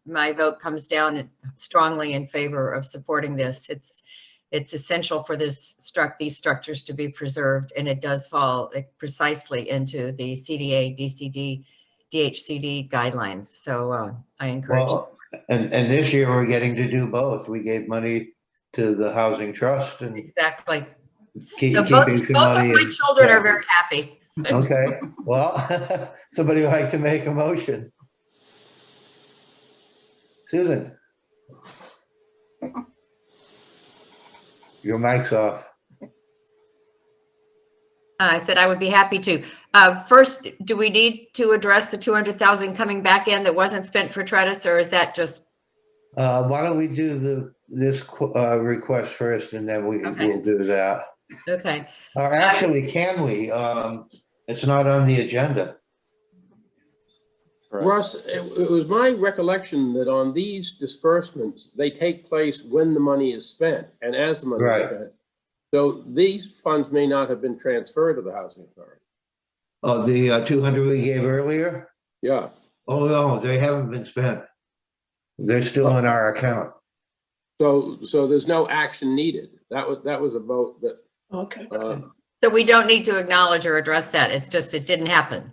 my vote comes down strongly in favor of supporting this. It's essential for these structures to be preserved, and it does fall precisely into the CDA, DCD, DHCD guidelines. So I encourage. Well, and this year we're getting to do both. We gave money to the Housing Trust and Exactly. keeping So some both of money. my children are very happy. Okay, well, somebody would like to make a motion. Susan? Your mic's off. I said I would be happy to. First, do we need to address the 200,000 coming back in that wasn't spent for Tretis, or is that just? Why don't we do this request first and then we'll do that. Okay. Or actually, can we? It's not on the agenda. Russ, it was my recollection that on these disbursements, they take place when the money is spent and as the money is spent. So these funds may not have been transferred to the Housing Authority. Oh, the 200 we gave earlier? Yeah. Oh, no, they haven't been spent. They're still in our account. So there's no action needed. That was a vote that. Okay. So we don't need to acknowledge or address that. It's just, it didn't happen.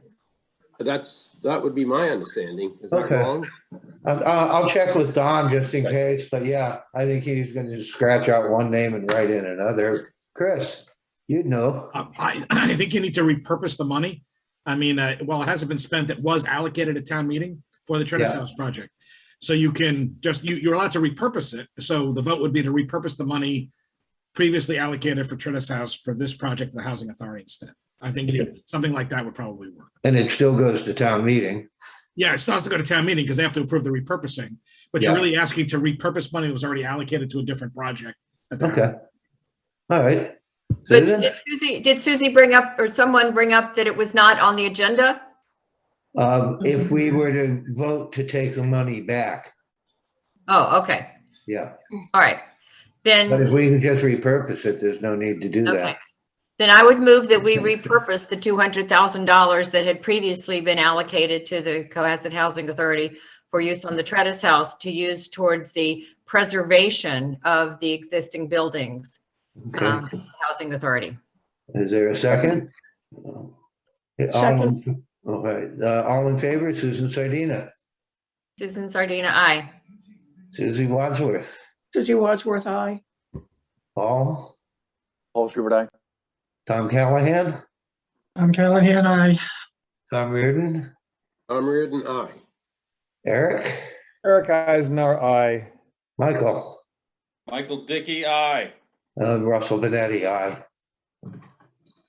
That would be my understanding. Is that wrong? I'll check with Don just in case, but yeah, I think he's going to scratch out one name and write in another. Chris, you'd know. I think you need to repurpose the money. I mean, while it hasn't been spent, it was allocated at town meeting for the Tretis House project. So you can just, you're allowed to repurpose it. So the vote would be to repurpose the money previously allocated for Tretis House for this project, the Housing Authority instead. I think something like that would probably work. And it still goes to town meeting. Yeah, it still has to go to town meeting because they have to approve the repurposing. But you're really asking to repurpose money that was already allocated to a different project. Okay. All right. But did Susie bring up, or someone bring up, that it was not on the agenda? If we were to vote to take the money back. Oh, okay. Yeah. All right. Then. But if we can just repurpose it, there's no need to do that. Then I would move that we repurpose the $200,000 that had previously been allocated to the Cohasset Housing Authority for use on the Tretis House to use towards the preservation of the existing buildings. Okay. Housing Authority. Is there a second? Second. All right. All in favor? Susan Sardina. Susan Sardina, aye. Susie Wadsworth. Susie Wadsworth, aye. Paul. Paul Schubert, aye. Tom Callahan. Tom Callahan, aye. Tom Reardon. Tom Reardon, aye. Eric. Eric Eisner, aye. Michael. Michael Dickey, aye. Russell Benetti, aye.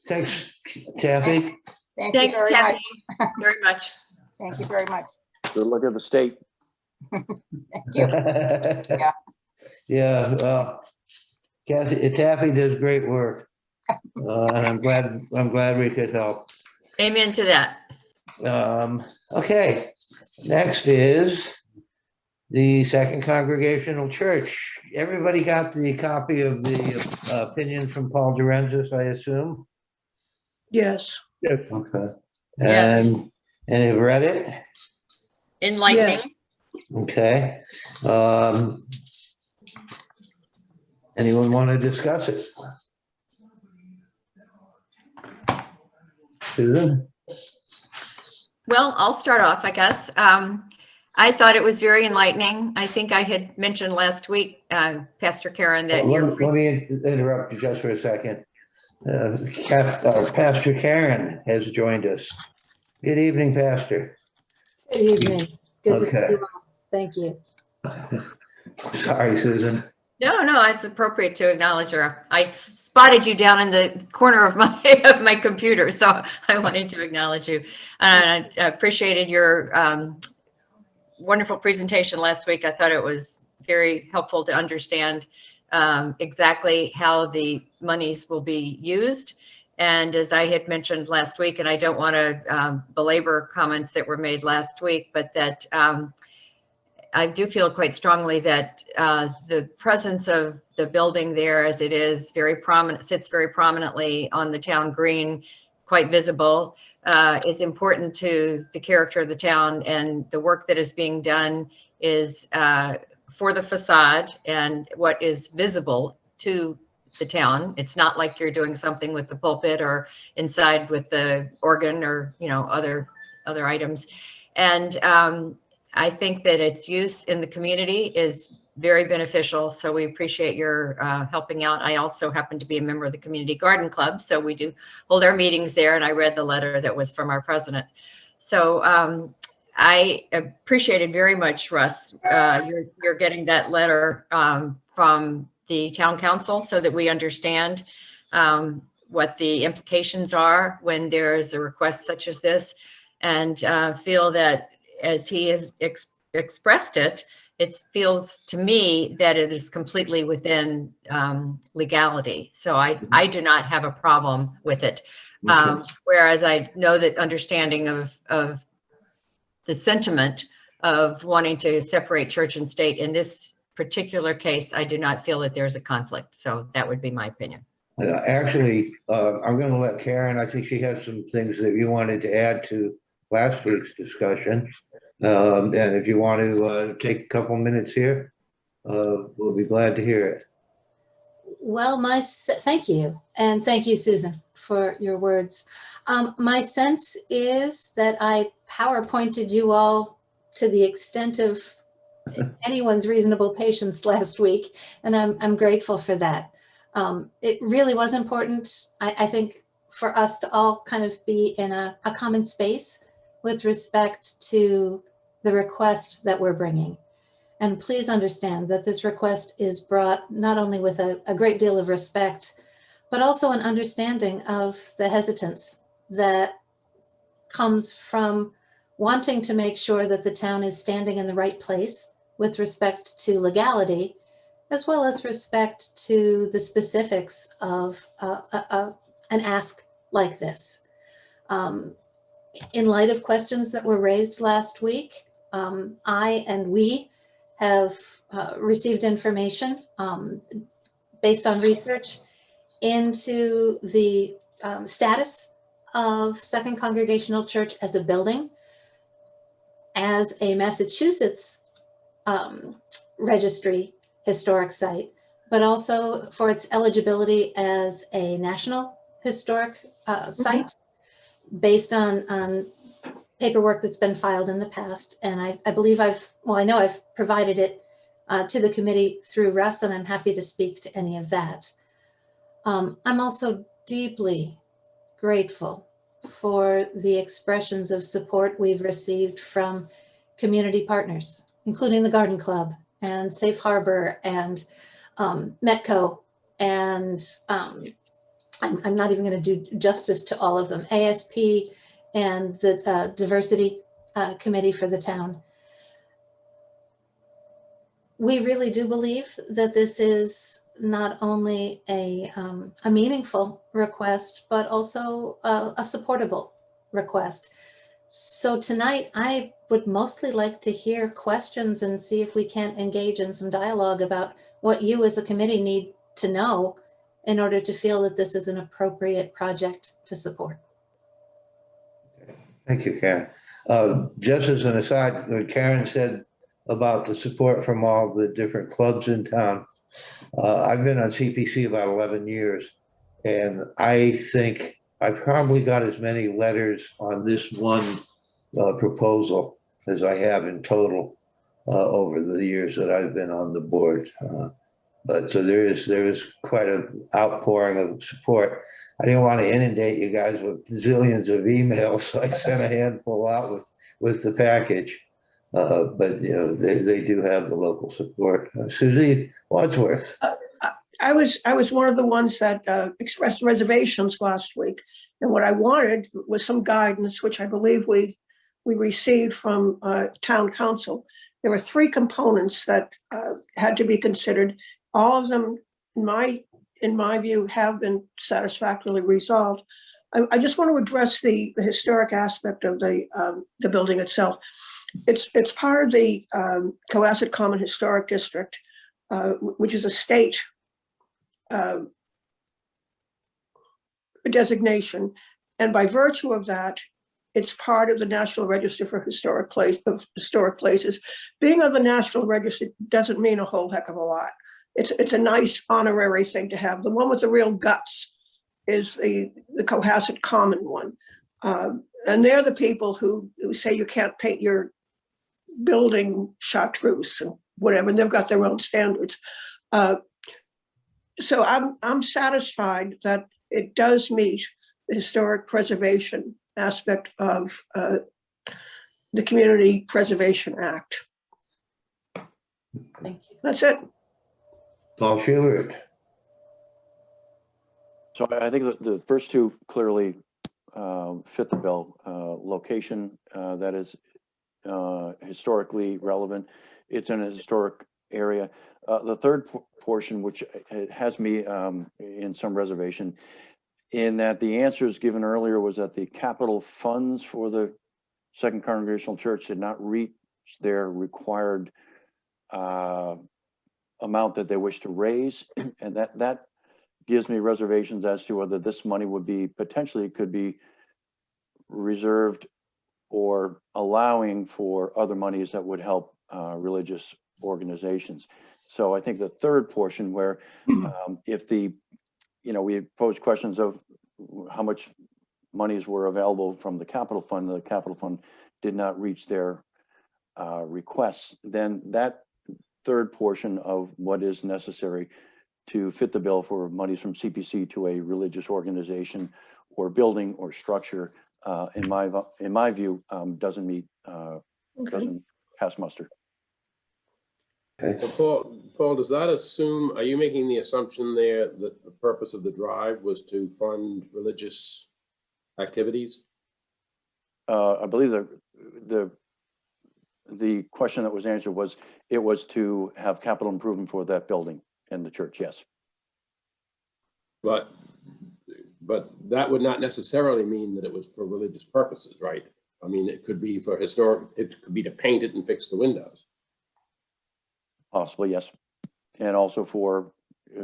Thanks, Taffy. Thank you Thanks, very Kathy, much. very much. Thank you very much. Good luck at the state. Thank you. Yeah, Kathy, Taffy does great work. And I'm glad we could help. Amen to that. Okay, next is the Second Congregational Church. Everybody got the copy of the opinion from Paul DeLorenzo, I assume? Yes. Yes. Okay. Yes. And you've read it? Enlightening. Okay. Anyone want to discuss it? Susan? Well, I'll start off, I guess. I thought it was very enlightening. I think I had mentioned last week, Pastor Karen, that Let me interrupt you just for a second. Pastor Karen has joined us. Good evening, Pastor. Good evening. Good to see Okay. you all. Thank you. Sorry, Susan. No, it's appropriate to acknowledge her. I spotted you down in the corner of my of my computer, so I wanted to acknowledge you. And I appreciated your wonderful presentation last week. I thought it was very helpful to understand exactly how the monies will be used. And as I had mentioned last week, and I don't want to belabor comments that were made last week, but that I do feel quite strongly that the presence of the building there as it is very prominent, sits very prominently on the town green, quite visible, is important to the character of the town, and the work that is being done is for the facade and what is visible to the town. It's not like you're doing something with the pulpit or inside with the organ or, you know, other items. And I think that its use in the community is very beneficial. So we appreciate your helping out. I also happen to be a member of the Community Garden Club, so we do hold our meetings there. And I read the letter that was from our president. So I appreciated very much, Russ, you're getting that letter from the town council so that we understand what the implications are when there is a request such as this, and feel that as he has expressed it, it feels to me that it is completely within legality. So I do not have a problem with it. Whereas I know that understanding of the sentiment of wanting to separate church and state in this particular case, I do not feel that there's a conflict. So that would be my opinion. Actually, I'm going to let Karen, I think she has some things that you wanted to add to last week's discussion. And if you want to take a couple minutes here, we'll be glad to hear it. Well, thank you. And thank you, Susan, for your words. My sense is that I PowerPointed you all to the extent of anyone's reasonable patience last week, and I'm grateful for that. It really was important, I think, for us to all kind of be in a common space with respect to the request that we're bringing. And please understand that this request is brought not only with a great deal of respect, but also an understanding of the hesitance that comes from wanting to make sure that the town is standing in the right place with respect to legality, as well as respect to the specifics of an ask like this. In light of questions that were raised last week, I and we have received information based on research into the status of Second Congregational Church as a building, as a Massachusetts registry historic site, but also for its eligibility as a national historic site based on paperwork that's been filed in the past. And I believe I know I've provided it to the committee through Russ, and I'm happy to speak to any of that. I'm also deeply grateful for the expressions of support we've received from community partners, including the Garden Club and Safe Harbor and Metco, and I'm not even going to do justice to all of them, ASP and the diversity committee for the town. We really do believe that this is not only a meaningful request, but also a supportable request. So tonight, I would mostly like to hear questions and see if we can't engage in some dialogue about what you as a committee need to know in order to feel that this is an appropriate project to support. Thank you, Karen. Just as an aside, what Karen said about the support from all the different clubs in town, I've been on CPC about 11 years, and I think I probably got as many letters on this one proposal as I have in total over the years that I've been on the board. But so there is quite an outpouring of support. I didn't want to inundate you guys with zillions of emails, so I sent a handful out with the package. But, you know, they do have the local support. Susie Wadsworth. I was one of the ones that expressed reservations last week. And what I wanted was some guidance, which I believe we received from town council. There were 3 components that had to be considered. All of them, in my view, have been satisfactorily resolved. I just want to address the historic aspect of the building itself. It's part of the Cohasset Common Historic District, which is a state designation, and by virtue of that, it's part of the National Register for Historic Places. Being on the National Register doesn't mean a whole heck of a lot. It's a nice honorary thing to have. The one with the real guts is the Cohasset Common one, and they're the people who say you can't paint your building chartreuse and whatever, and they've got their own standards. So I'm satisfied that it does meet the historic preservation aspect of the Community Preservation Act. Thank you. That's it. Paul Schubert. So I think that the first 2 clearly fit the bill. Location that is historically relevant. It's in a historic area. The third portion, which has me in some reservation, in that the answers given earlier was that the capital funds for the Second Congregational Church did not reach their required amount that they wish to raise, and that gives me reservations as to whether this money would be could be reserved or allowing for other monies that would help religious organizations. So I think the third portion where if we posed questions of how much monies were available from the capital fund did not reach their requests, then that third portion of what is necessary to fit the bill for monies from CPC to a religious organization or building or structure, in my view, doesn't pass muster. Okay. So Paul, does that assume, are you making the assumption there that the purpose of the drive was to fund religious activities? I believe the question that was answered was, it was to have capital improvement for that building and the church, yes. But that would not necessarily mean that it was for religious purposes, right? I mean, it could be for historic, it could be to paint it and fix the windows. Possibly, yes. And also for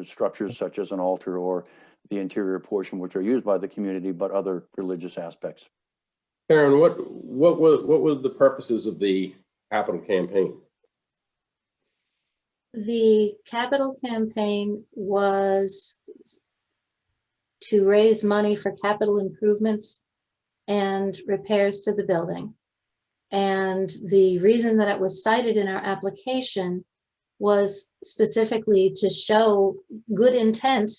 structures such as an altar or the interior portion, which are used by the community, but other religious aspects. Karen, what were the purposes of the capital campaign? The capital campaign was to raise money for capital improvements and repairs to the building. And the reason that it was cited in our application was specifically to show good intent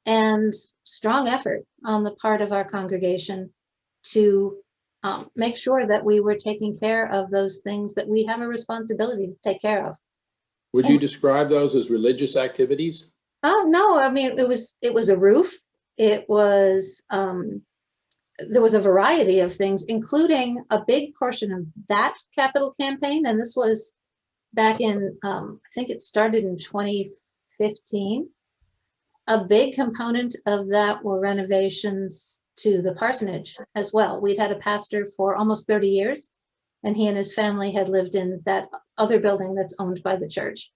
and strong effort on the part of our congregation to make sure that we were taking care of those things that we have a responsibility to take care of. Would you describe those as religious activities? Oh, no, I mean, it was a roof. It was, there was a variety of things, including a big portion of that capital campaign. And this was back in, I think it started in 2015. A big component of that were renovations to the parsonage as well. We'd had a pastor for almost 30 years, and he and his family had lived in that other building that's owned by the church.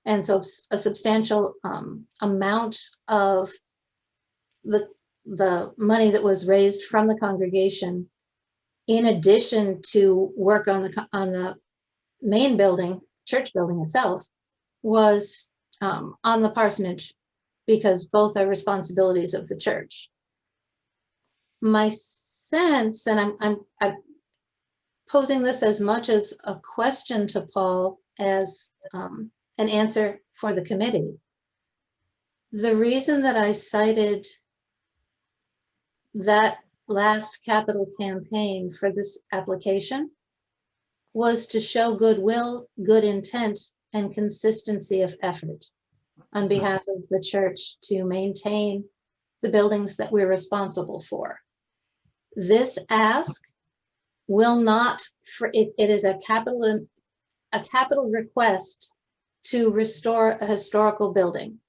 And so a substantial amount of the money that was raised from the congregation, in addition to work on the main building, church building itself, was on the parsonage, because both are responsibilities of the church. My sense, and I'm posing this as much as a question to Paul as an answer for the committee. The reason that I cited that last capital campaign for this application was to show goodwill, good intent, and consistency of effort on behalf of the church to maintain the buildings that we're responsible for. This ask will not, it is a capital request to restore a historical building.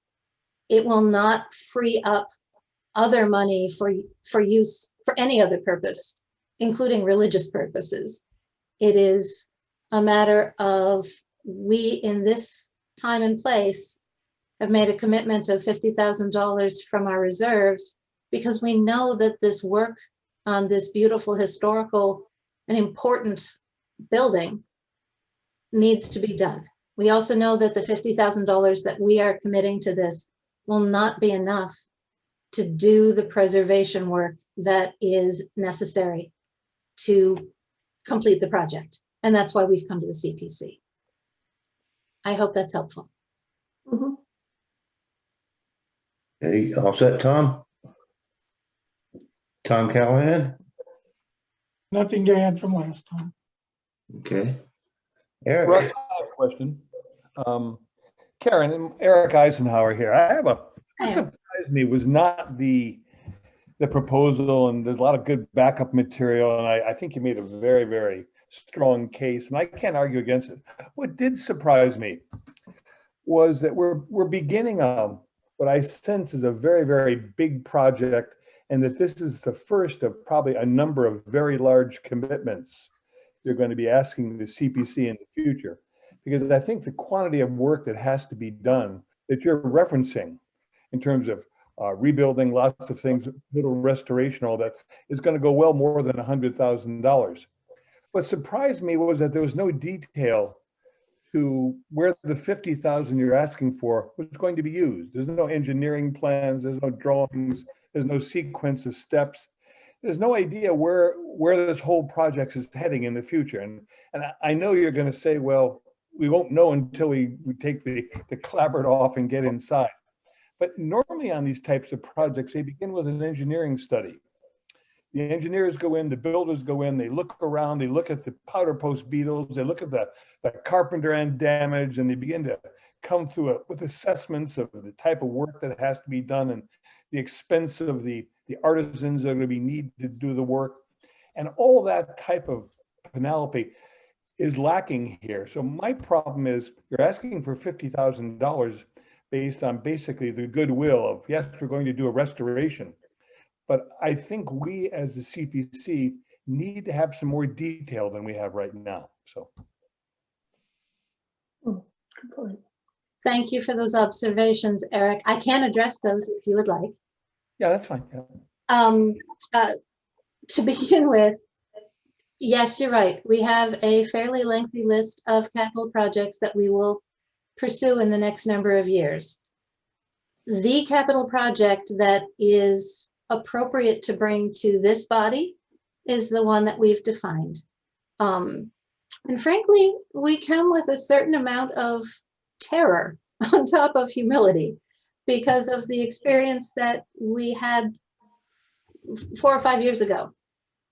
It will not free up other money for use for any other purpose, including religious purposes. It is a matter of, we in this time and place have made a commitment of $50,000 from our reserves because we know that this work on this beautiful historical and important building needs to be done. We also know that the $50,000 that we are committing to this will not be enough to do the preservation work that is necessary to complete the project. And that's why we've come to the CPC. I hope that's helpful. Mhm. Hey, all set, Tom? Tom Callahan? Nothing to add from last time. Okay. Russ, I Eric? have a question. Karen and Eric Eisenhower here. I have what surprised me was not the proposal, and there's a lot of good backup material, and I think you made a very, very strong case, and I can't argue against it. What did surprise me was that we're beginning on what I sense is a very, very big project, and that this is the first of probably a number of very large commitments you're going to be asking the CPC in the future. Because I think the quantity of work that has to be done that you're referencing in terms of rebuilding lots of things, little restoration, all that, is going to go well more than $100,000. What surprised me was that there was no detail to where the $50,000 you're asking for was going to be used. There's no engineering plans, there's no drawings, there's no sequence of steps. There's no idea where this whole project is heading in the future. And I know you're going to say, well, we won't know until we take the clapboard off and get inside. But normally on these types of projects, they begin with an engineering study. The engineers go in, the builders go in, they look around, they look at the powder post beetles, they look at the carpenter end damage, and they begin to come through it with assessments of the type of work that has to be done and the expense of the artisans that are going to be needed to do the work. And all that type of panoply is lacking here. So my problem is you're asking for $50,000 based on basically the goodwill of, yes, we're going to do a restoration. But I think we as the CPC need to have some more detail than we have right now. So. Good point. Thank you for those observations, Eric. I can address those if you would like. Yeah, that's fine. Yeah. To begin with, yes, you're right. We have a fairly lengthy list of capital projects that we will pursue in the next number of years. The capital project that is appropriate to bring to this body is the one that we've defined. And frankly, we come with a certain amount of terror on top of humility because of the experience that we had 4 or 5 years ago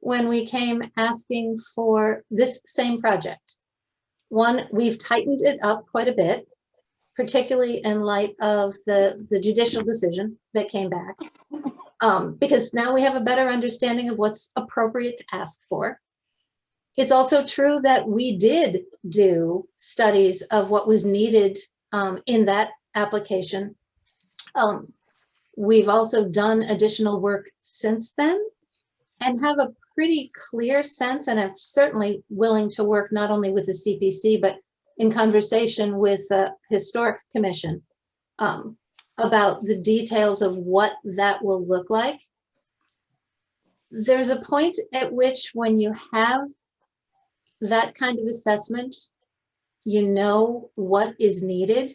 when we came asking for this same project. One, we've tightened it up quite a bit, particularly in light of the judicial decision that came back, because now we have a better understanding of what's appropriate to ask for. It's also true that we did do studies of what was needed in that application. We've also done additional work since then and have a pretty clear sense, and I'm certainly willing to work not only with the CPC, but in conversation with the Historic Commission about the details of what that will look like. There's a point at which when you have that kind of assessment, you know what is needed,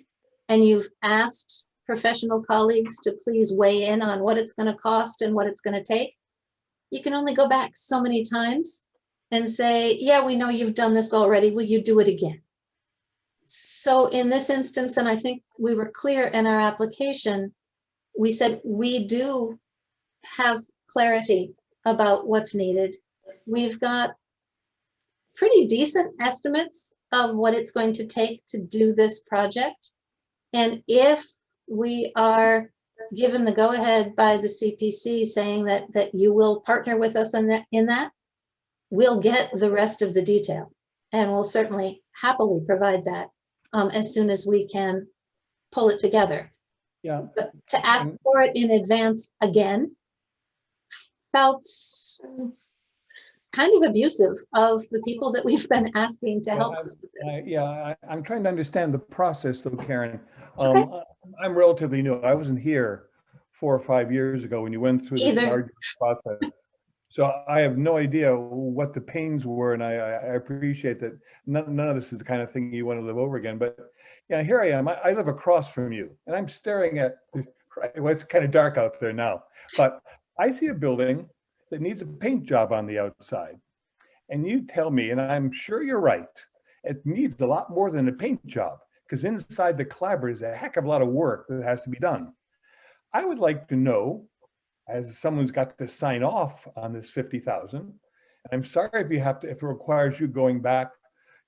and you've asked professional colleagues to please weigh in on what it's going to cost and what it's going to take. You can only go back so many times and say, yeah, we know you've done this already. Will you do it again? So in this instance, and I think we were clear in our application, we said we do have clarity about what's needed. We've got pretty decent estimates of what it's going to take to do this project. And if we are given the go-ahead by the CPC saying that you will partner with us in that, we'll get the rest of the detail. And we'll certainly happily provide that as soon as we can pull it together. Yeah. But to ask for it in advance again felt kind of abusive of the people that we've been asking to help us with this. I'm trying to understand the process though, Karen. Okay. I'm relatively new. I wasn't here 4 or 5 years ago when you went through this arduous process. So I have no idea what the pains were, and I appreciate that none of this is the kind of thing you want to live over again. But yeah, here I am. I live across from you, and I'm staring at, well, it's kind of dark out there now, but I see a building that needs a paint job on the outside. And you tell me, and I'm sure you're right, it needs a lot more than a paint job, because inside the clapboard is a heck of a lot of work that has to be done. I would like to know, as someone's got to sign off on this 50,000, and I'm sorry if it requires you going back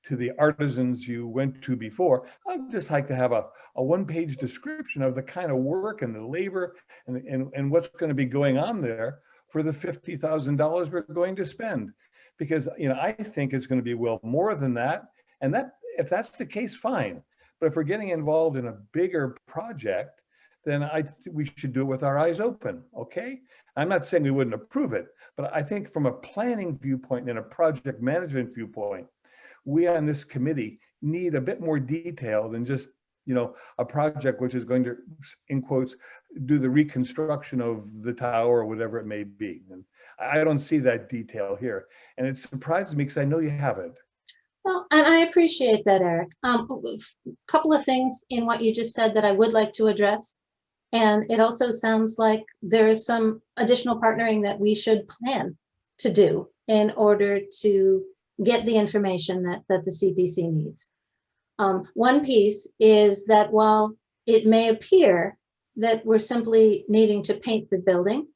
to the artisans you went to before, I'd just like to have a one-page description of the kind of work and the labor and what's going to be going on there for the $50,000 we're going to spend. Because, you know, I think it's going to be well more than that. And that, if that's the case, fine. But if we're getting involved in a bigger project, then we should do it with our eyes open, okay? I'm not saying we wouldn't approve it, but I think from a planning viewpoint and a project management viewpoint, we on this committee need a bit more detail than just, you know, a project which is going to, in quotes, do the reconstruction of the tower or whatever it may be. And I don't see that detail here. And it surprises me because I know you have it. Well, and I appreciate that, Eric. A couple of things in what you just said that I would like to address. And it also sounds like there is some additional partnering that we should plan to do in order to get the information that the CPC needs. One piece is that while it may appear that we're simply needing to paint the building,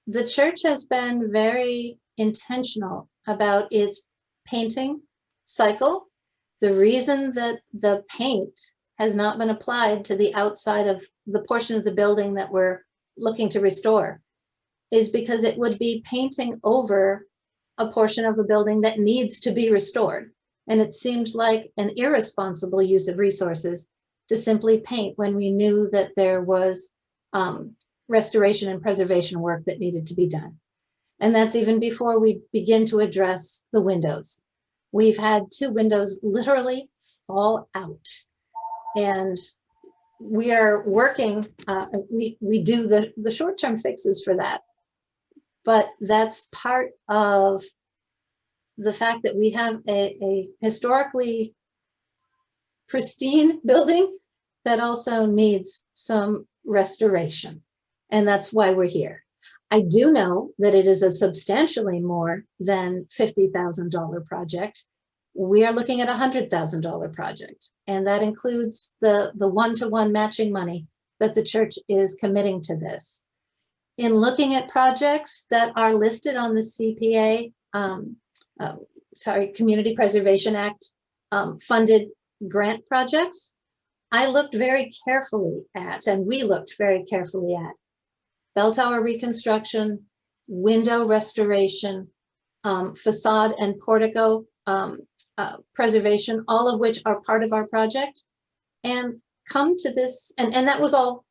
the church has been very intentional about its painting cycle. The reason that the paint has not been applied to the outside of the portion of the building that we're looking to restore is because it would be painting over a portion of a building that needs to be restored. And it seemed like an irresponsible use of resources to simply paint when we knew that there was restoration and preservation work that needed to be done. And that's even before we begin to address the windows. We've had 2 windows literally fall out. And we are working, we do the short-term fixes for that. But that's part of the fact that we have a historically pristine building that also needs some restoration. And that's why we're here. I do know that it is a substantially more than $50,000 project. We are looking at a $100,000 project, and that includes the one-to-one matching money that the church is committing to this. In looking at projects that are listed on the CPA, Community Preservation Act funded grant projects, I looked very carefully at, and we looked very carefully at, bell tower reconstruction, window restoration, facade and portico preservation, all of which are part of our project, and come to this, and that was all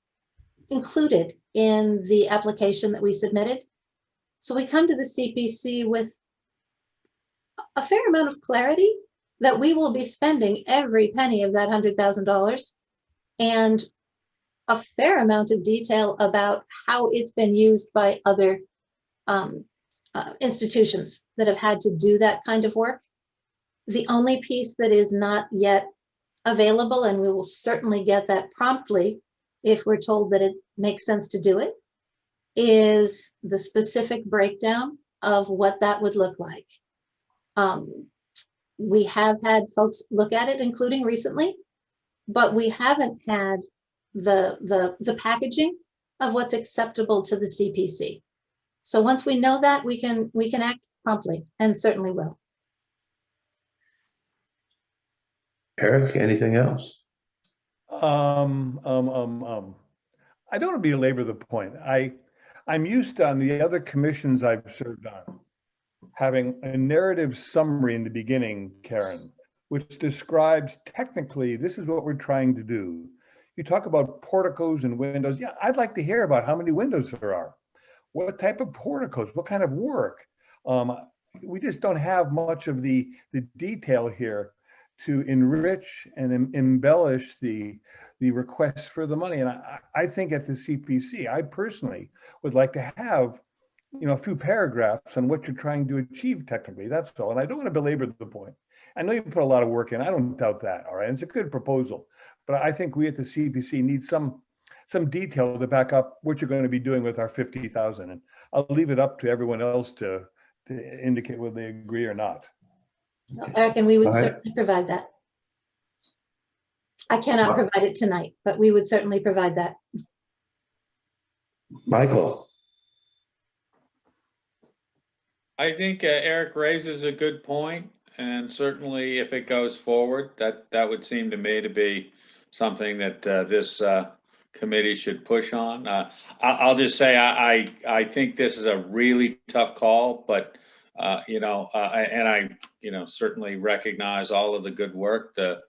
included in the application that we submitted. So we come to the CPC with a fair amount of clarity that we will be spending every penny of that $100,000, and a fair amount of detail about how it's been used by other institutions that have had to do that kind of work. The only piece that is not yet available, and we will certainly get that promptly if we're told that it makes sense to do it, is the specific breakdown of what that would look like. We have had folks look at it, including recently, but we haven't had the packaging of what's acceptable to the CPC. So once we know that, we can act promptly, and certainly will. Eric, anything else? I don't want to belabor the point. I'm used to, on the other commissions I've served on, having a narrative summary in the beginning, Karen, which describes technically, this is what we're trying to do. You talk about porticos and windows. Yeah, I'd like to hear about how many windows there are. What type of porticos, what kind of work? We just don't have much of the detail here to enrich and embellish the requests for the money. And I think at the CPC, I personally would like to have, a few paragraphs on what you're trying to achieve technically. That's all. And I don't want to belabor the point. I know you put a lot of work in. I don't doubt that. All right. It's a good proposal. But I think we at the CPC need some detail to back up what you're going to be doing with our 50,000. And I'll leave it up to everyone else to indicate whether they agree or not. Eric, and we would All right. certainly provide that. I cannot provide it tonight, but we would certainly provide that. Michael? I think Eric raises a good point, and certainly if it goes forward, that would seem to me to be something that this committee should push on. I'll just say I think this is a really tough call, but I certainly recognize all of the good work the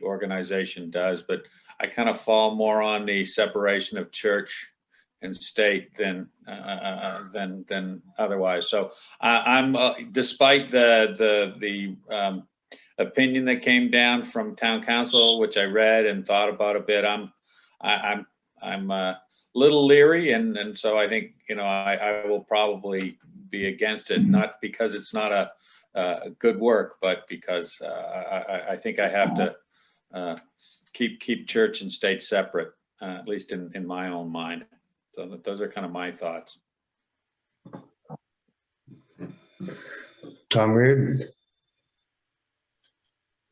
organization does, but I kind of fall more on the separation of church and state than otherwise. So I'm despite the opinion that came down from town council, which I read and thought about a bit, I'm a little leery, and so I think I will probably be against it, not because it's not a good work, but because I think I have to keep church and state separate, at least in my own mind. So those are kind of my thoughts. Tom Reardon?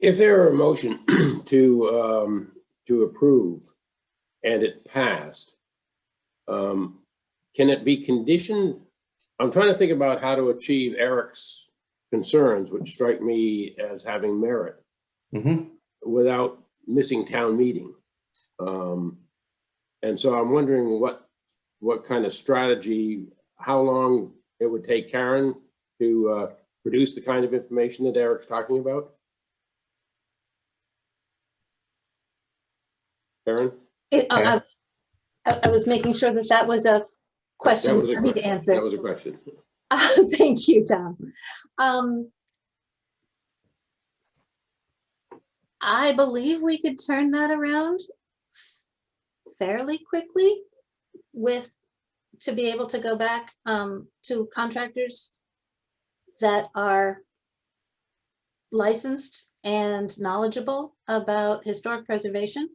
If there were a motion to approve and it passed, can it be conditioned? I'm trying to think about how to achieve Eric's concerns, which strike me as having merit, without missing town meeting. And so I'm wondering what kind of strategy, how long it would take Karen to produce the kind of information that Eric's talking about? Karen? I was making sure that was a question for me to answer. That was a question. Thank you, Tom. I believe we could turn that around fairly quickly to be able to go back to contractors that are licensed and knowledgeable about historic preservation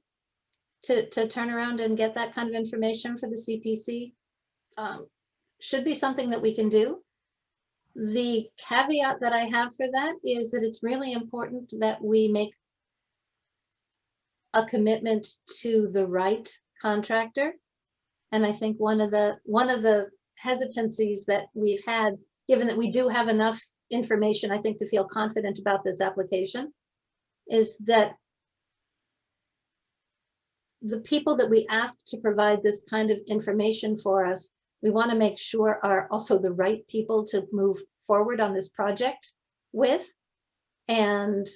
to turn around and get that kind of information for the CPC. Should be something that we can do. The caveat that I have for that is that it's really important that we make a commitment to the right contractor. And I think one of the hesitancies that we've had, given that we do have enough information, I think, to feel confident about this application, is that the people that we ask to provide this kind of information for us, we want to make sure are also the right people to move forward on this project with. And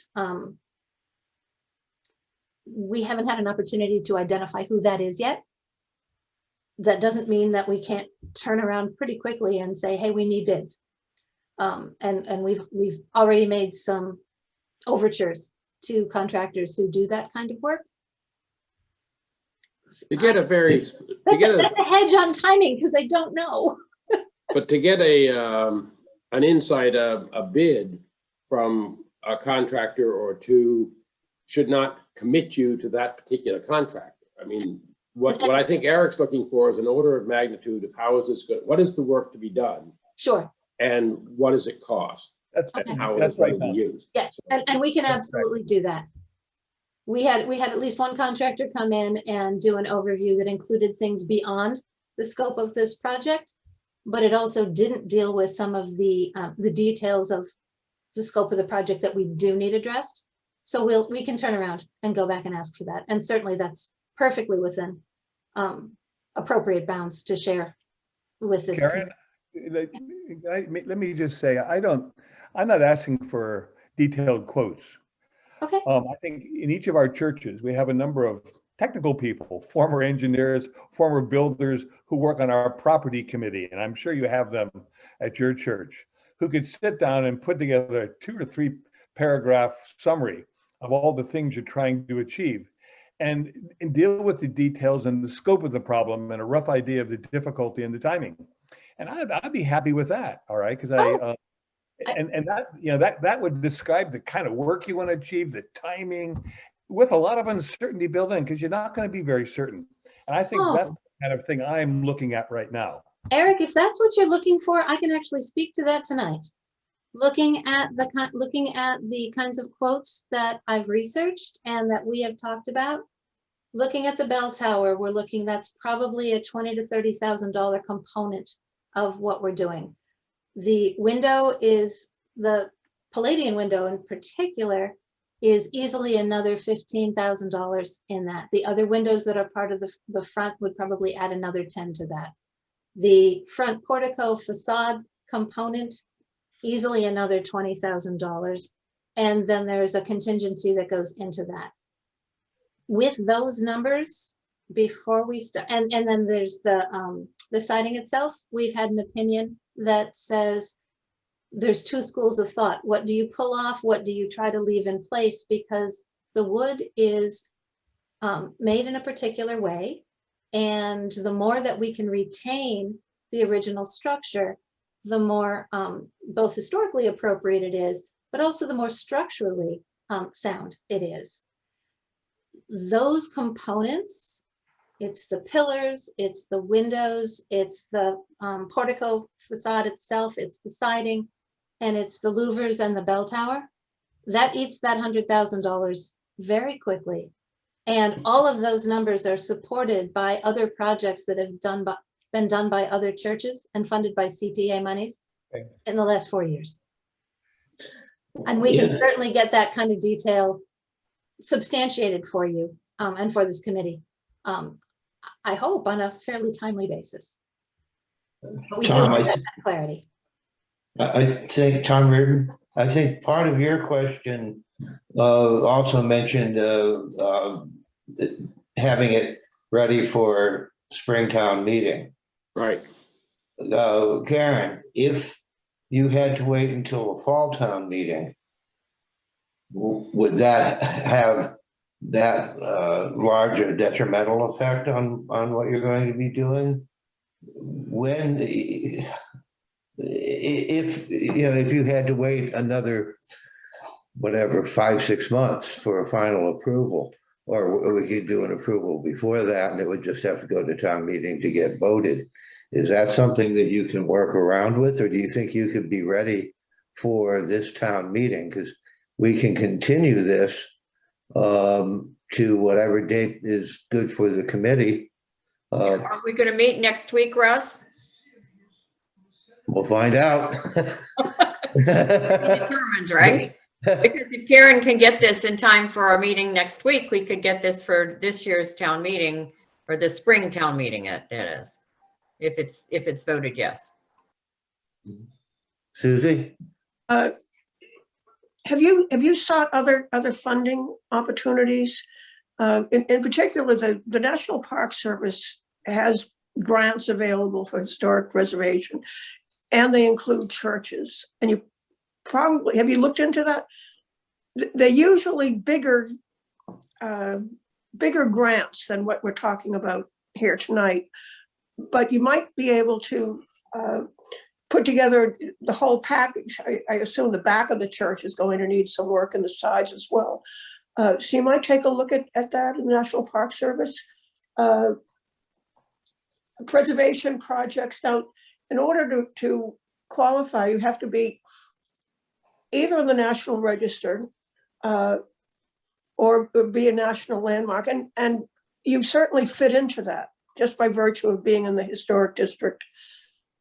we haven't had an opportunity to identify who that is yet. That doesn't mean that we can't turn around pretty quickly and say, hey, we need bids. And we've already made some overtures to contractors who do that kind of work. To get a very that's a hedge on timing because I don't know. But to get an insight, a bid from a contractor or two should not commit you to that particular contractor. I mean, what I think Eric's looking for is an order of magnitude of how is this good? What is the work to be done? Sure. And what does it cost? That's Okay. How That's it's going right, to be used. Yes, and we can absolutely do that. We had at least one contractor come in and do an overview that included things beyond the scope of this project, but it also didn't deal with some of the details of the scope of the project that we do need addressed. So we can turn around and go back and ask for that. And certainly that's perfectly within appropriate bounds to share with this. Karen, let me just say, I'm not asking for detailed quotes. Okay. I think in each of our churches, we have a number of technical people, former engineers, former builders who work on our property committee, and I'm sure you have them at your church, who could sit down and put together a 2 or 3 paragraph summary of all the things you're trying to achieve and deal with the details and the scope of the problem and a rough idea of the difficulty and the timing. And I'd be happy with that, all right? Because that would describe the kind of work you want to achieve, the timing, with a lot of uncertainty built in, because you're not going to be very certain. And I think that's the kind of thing I'm looking at right now. Eric, if that's what you're looking for, I can actually speak to that tonight. Looking at the kinds of quotes that I've researched and that we have talked about, looking at the bell tower, that's probably a $20,000 to $30,000 component of what we're doing. The window the Palladian window in particular is easily another $15,000 in that. The other windows that are part of the front would probably add another 10 to that. The front portico facade component, easily another $20,000. And then there's a contingency that goes into that. With those numbers, before we start, and then there's the siding itself, we've had an opinion that says there's 2 schools of thought. What do you pull off? What do you try to leave in place? Because the wood is made in a particular way. And the more that we can retain the original structure, the more both historically appropriate it is, but also the more structurally sound it is. Those components, it's the pillars, it's the windows, it's the portico facade itself, it's the siding, and it's the louvers and the bell tower, that eats that $100,000 very quickly. And all of those numbers are supported by other projects that have been done by other churches and funded by CPA monies in the last 4 years. And we can certainly get that kind of detail substantiated for you and for this committee, I hope on a fairly timely basis. But we Tom, do have that clarity. I think, Tom Reardon, I think part of your question also mentioned having it ready for Springtown meeting. Right. Karen, if you had to wait until a fall town meeting, would that have that larger detrimental effect on what you're going to be doing? If you had to wait another, whatever, 5-6 months for a final approval, or we could do an approval before that and it would just have to go to town meeting to get voted. Is that something that you can work around with, or do you think you could be ready for this town meeting? Because we can continue this to whatever date is good for the committee. Are we going to meet next week, Russ? We'll find out. Determined, right? Because if Karen can get this in time for our meeting next week, we could get this for this year's town meeting, or the spring town meeting, that is, if it's voted yes. Susie? Have you sought other funding opportunities? In particular, the National Park Service has grants available for historic preservation, and they include churches. And you probably, have you looked into that? They're usually bigger grants than what we're talking about here tonight, but you might be able to put together the whole package. I assume the back of the church is going to need some work and the sides as well. So you might take a look at that in the National Park Service. Preservation projects. Now, in order to qualify, you have to be either in the National Register or be a national landmark. And you certainly fit into that just by virtue of being in the historic district.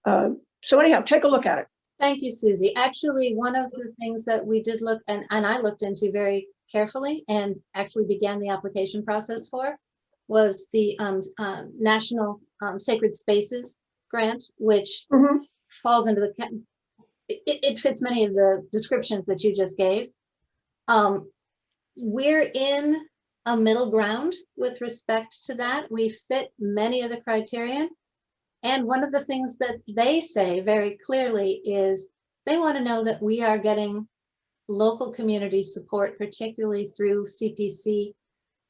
So anyhow, take a look at it. Thank you, Susie. Actually, one of the things that we did look, and I looked into very carefully and actually began the application process for, was the National Sacred Spaces Grant, which Mhm. falls into the, it fits many of the descriptions that you just gave. We're in a middle ground with respect to that. We fit many of the criterion. And one of the things that they say very clearly is they want to know that we are getting local community support, particularly through CPC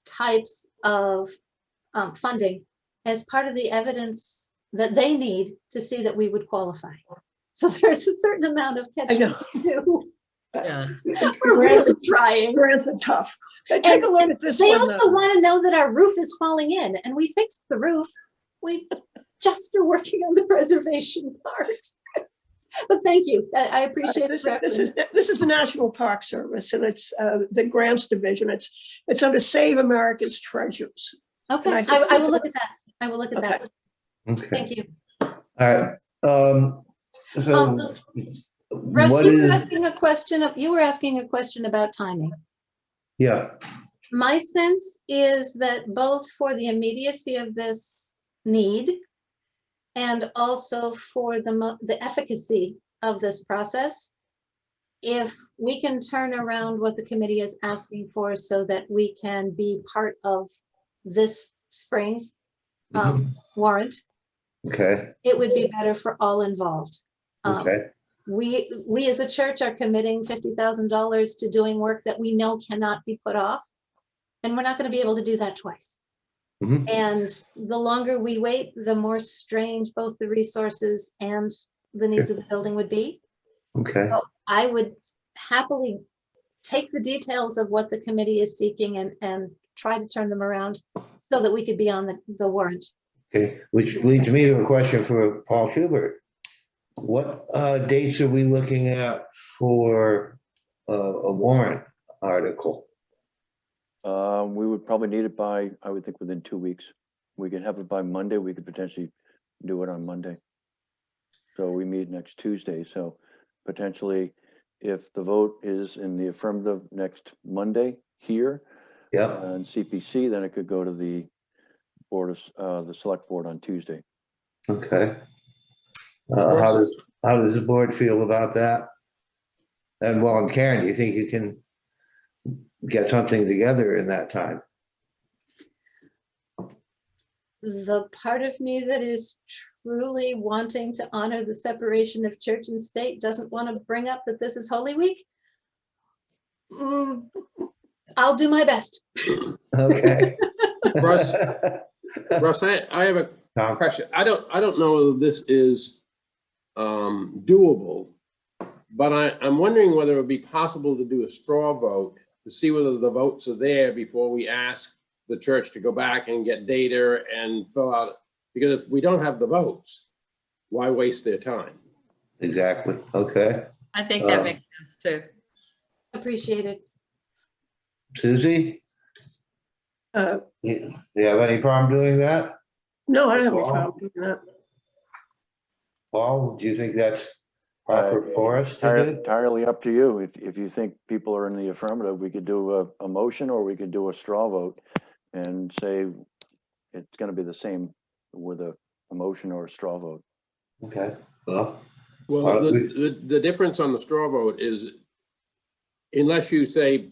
types of funding, as part of the evidence that they need to see that we would qualify. So there's a certain amount of I catching know. to do. Yeah. We're really trying. Grants are tough. But take a look at this They one. also want to know that our roof is falling in, and we fixed the roof. We just are working on the preservation part. But thank you. I appreciate This the is reference. the National Park Service, and it's the grants division. It's under Save America's Treasures. Okay, and I I will look at that. I will look at that. Okay. Thank you. All right. So Russ, what you were is, asking a question. You were asking a question about timing. yeah, My sense is that both for the immediacy of this need and also for the efficacy of this process, if we can turn around what the committee is asking for so that we can be part of this spring's warrant, okay, it would be better for all involved. okay, We as a church are committing $50,000 to doing work that we know cannot be put off. And we're not going to be able to do that twice. Mhm. And the longer we wait, the more strained both the resources and the needs of the building would be. okay, So I would happily take the details of what the committee is seeking and try to turn them around so that we could be on the warrant. okay. Which leads me to a question for Paul Schubert. What dates are we looking at for a warrant article? We would probably need it by, I would think, within 2 weeks. We could have it by Monday. We could potentially do it on Monday. So we meet next Tuesday. So potentially, if the vote is in the affirmative next Monday here Yeah, on CPC, then it could go to the board of the select board on Tuesday. okay. How does the board feel about that? And well, and Karen, do you think you can get something together in that time? The part of me that is truly wanting to honor the separation of church and state doesn't want to bring up that this is Holy Week. I'll do my best. Okay. Russ, I have a Tom? question. I don't know if this is doable, but I'm wondering whether it would be possible to do a straw vote to see whether the votes are there before we ask the church to go back and get data and fill out. Because if we don't have the votes, why waste their time? Exactly. Okay. I think that makes sense too. Appreciate it. Susie? You have any problem doing that? No, I don't have any Paul? problem doing that. Paul, do you think that's proper for us to do? Entirely up to you. If you think people are in the affirmative, we could do a motion, or we could do a straw vote and say it's going to be the same with a motion or a straw vote. Okay, well. Well, the difference on the straw vote is, unless you say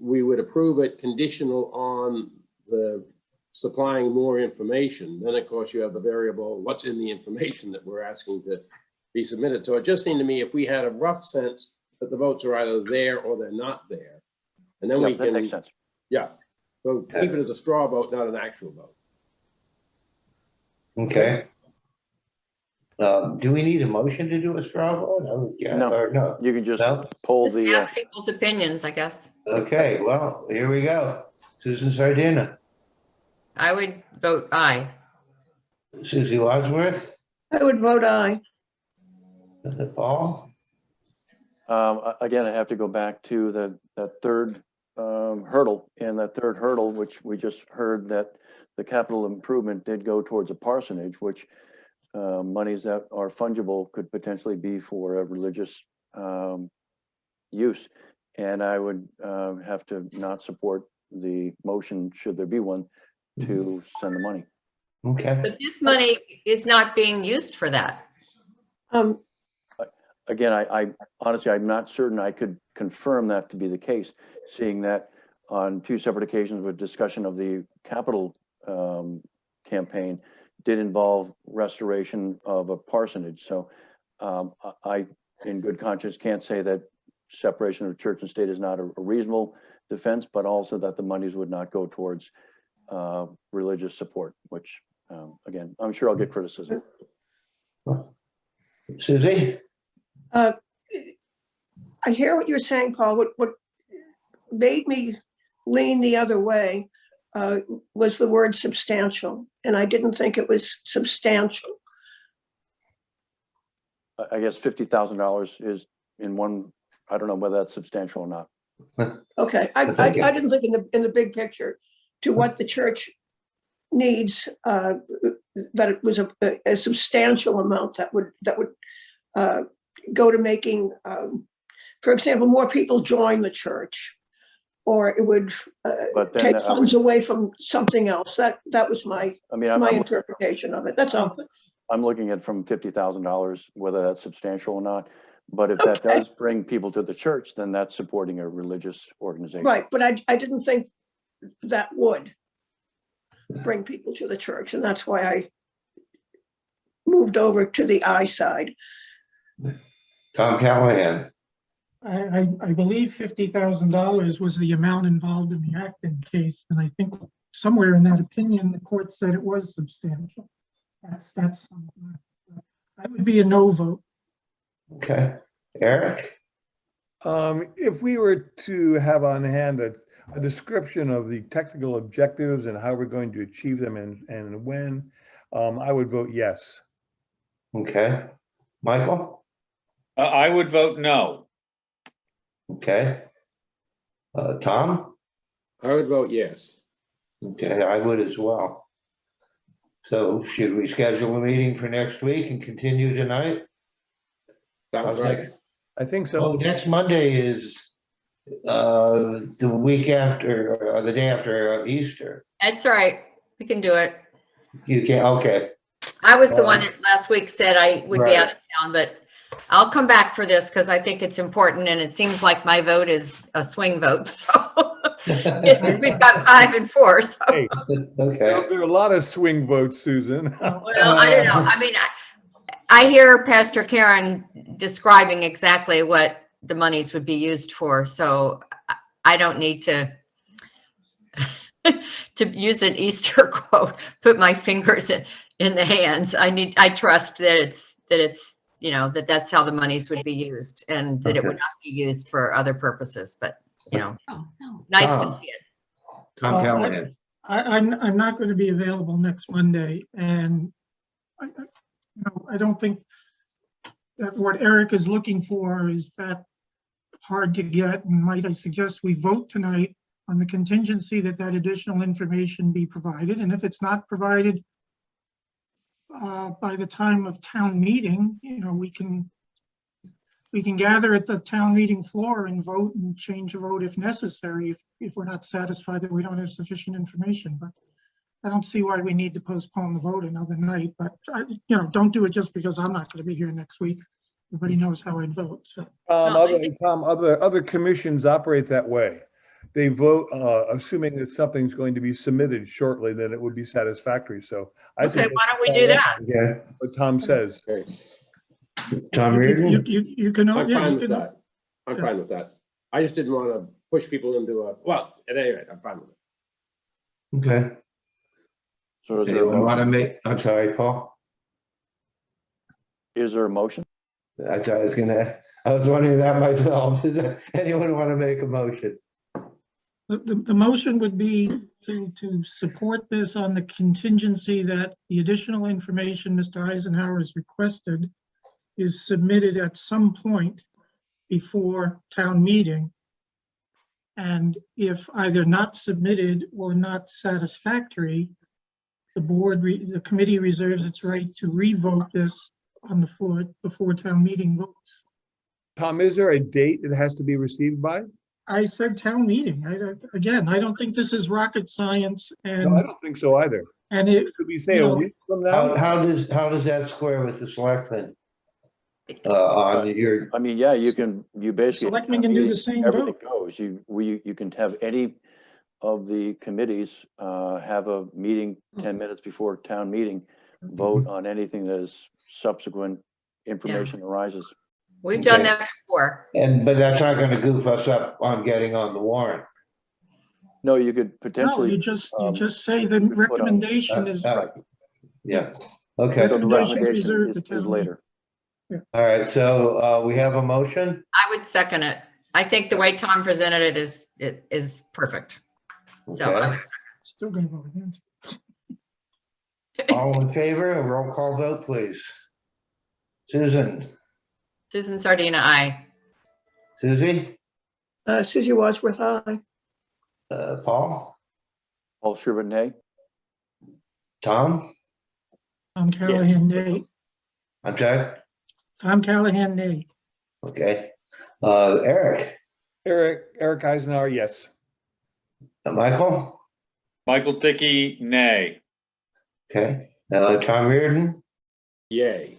we would approve it conditional on the supplying more information, then of course you have the variable, what's in the information that we're asking to be submitted. So it just seemed to me, if we had a rough sense that the votes are either there or they're not there, and then we That can, makes sense. yeah. So keep it as a straw vote, not an actual vote. Okay. Do we need a motion to do a straw vote? No. Or no? You can just No? poll Just the, ask people's opinions, I guess. Okay, well, here we go. Susan Sardina, I would vote aye. Susie Wadsworth, I would vote aye. Paul? again, I have to go back to that third hurdle, and that third hurdle, which we just heard that the capital improvement did go towards a parsonage, which monies that are fungible could potentially be for a religious use. And I would have to not support the motion, should there be one, to send the money. Okay. But this money is not being used for that. Again, I honestly, I'm not certain I could confirm that to be the case, seeing that on 2 separate occasions with discussion of the capital campaign did involve restoration of a parsonage. So I, in good conscience, can't say that separation of church and state is not a reasonable defense, but also that the monies would not go towards religious support, which again, I'm sure I'll get criticism. Susie? I hear what you're saying, Paul. What made me lean the other way was the word substantial, and I didn't think it was substantial. I guess $50,000 is in one, I don't know whether that's substantial or not. Okay, I didn't think in the big picture to what the church needs, that it was a substantial amount that would go to making, for example, more people join the church, or it would take funds away from something else. That was my interpretation of it. That's all. I'm looking at from $50,000, whether that's substantial or not. But if that does bring people to the church, then that's supporting a religious organization. Right, but I didn't think that would bring people to the church, and that's why I moved over to the I side. Tom Callahan. I believe $50,000 was the amount involved in the Acton case, and I think somewhere in that opinion, the court said it was substantial. That's I would be a no vote. Okay. Eric? If we were to have on hand a description of the technical objectives and how we're going to achieve them and when, I would vote yes. Okay. Michael? I would vote no. Okay. Tom? I would vote yes. Okay, I would as well. So should we schedule a meeting for next week and continue tonight? Sounds right. I think so. Oh, next Monday is the week after, or the day after Easter. That's right. We can do it. You can, okay. I was the one that last week said I would be Right. out of town, but I'll come back for this because I think it's important, and it seems like my vote is a swing vote. So yes, we've got 5 and 4. So. Hey, Okay. there are a lot of swing votes, Susan. Well, I don't know. I mean, I hear Pastor Karen describing exactly what the monies would be used for, so I don't need to use an Easter quote, put my fingers in the hands. I trust that it's you know, that's how the monies would be used, and that it would not be used for other purposes, but you know, nice to see it. Tom Callahan. I'm not going to be available next Monday, and I don't think that what Eric is looking for is that hard to get. And might I suggest we vote tonight on the contingency that additional information be provided, and if it's not provided by the time of town meeting, you know, we can gather at the town meeting floor and vote and change a vote if necessary, if we're not satisfied that we don't have sufficient information. But I don't see why we need to postpone the vote another night. But don't do it just because I'm not going to be here next week. Everybody knows how I'd vote. So. Tom, other commissions operate that way. They vote assuming that something's going to be submitted shortly, then it would be satisfactory. So I Okay, why don't we do that? Yeah. What Tom says. Okay. Tom Reardon? You can. I'm Yeah, fine you with can. that. I'm fine with that. I just didn't want to push people into at any rate, I'm fine with it. Okay. So is there a Anyone want to motion? make, I'm sorry, Paul? Is there a motion? I was wondering that myself. Does anyone want to make a motion? The motion would be to support this on the contingency that the additional information Mr. Eisenhower has requested is submitted at some point before town meeting. And if either not submitted or not satisfactory, the committee reserves its right to revote this on the floor before town meeting votes. Tom, is there a date it has to be received by? I said town meeting. Again, I don't think this is rocket science, No, I and, don't think so either. and it, Could we say you a know, week from now? How does that square with the selectmen? On your, I mean, yeah, you basically. Selectmen can do the same Everything vote. goes. You can have any of the committees have a meeting 10 minutes before town meeting, vote on anything that is subsequent information arises. We've done Okay. that before. but that's not gonna goof us up on getting on the warrant. No, you could no, potentially. you just say the recommendation is, Yeah, okay. So the recommendations recommendation reserved to is town later. All right, so we have a motion. I would second it. I think the way Tom presented it is perfect. So I Okay. would- still gonna vote against. All in favor, a roll call vote, please. Susan, Susan Sardina, aye. Susie, Susie Wadsworth, aye. Paul, Paul Schubert, nay. Tom, Tom Callahan, nay. I'm sorry. Tom Callahan, nay. Okay. Eric, Eric Eisenhower, yes. Michael, Michael Dickey, nay. okay. Tom Reardon, Yay.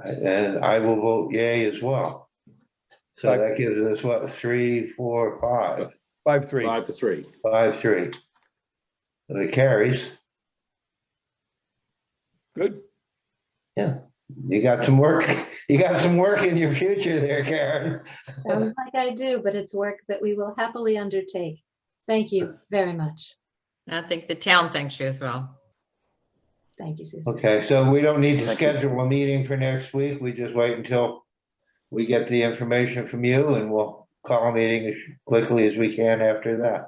and I will vote yay as well. So that gives us what, 3, 4, 5, 5-3. 5-3. 5-3. So it carries. Good. Yeah, you got some work. You got some work in your future there, Karen. Sounds like I do, but it's work that we will happily undertake. Thank you very much. I think the town thanks you as well. Thank you, Susan. Okay, so we don't need to Thank you. schedule a meeting for next week. We just wait until we get the information from you and we'll call a meeting as quickly as we can after that.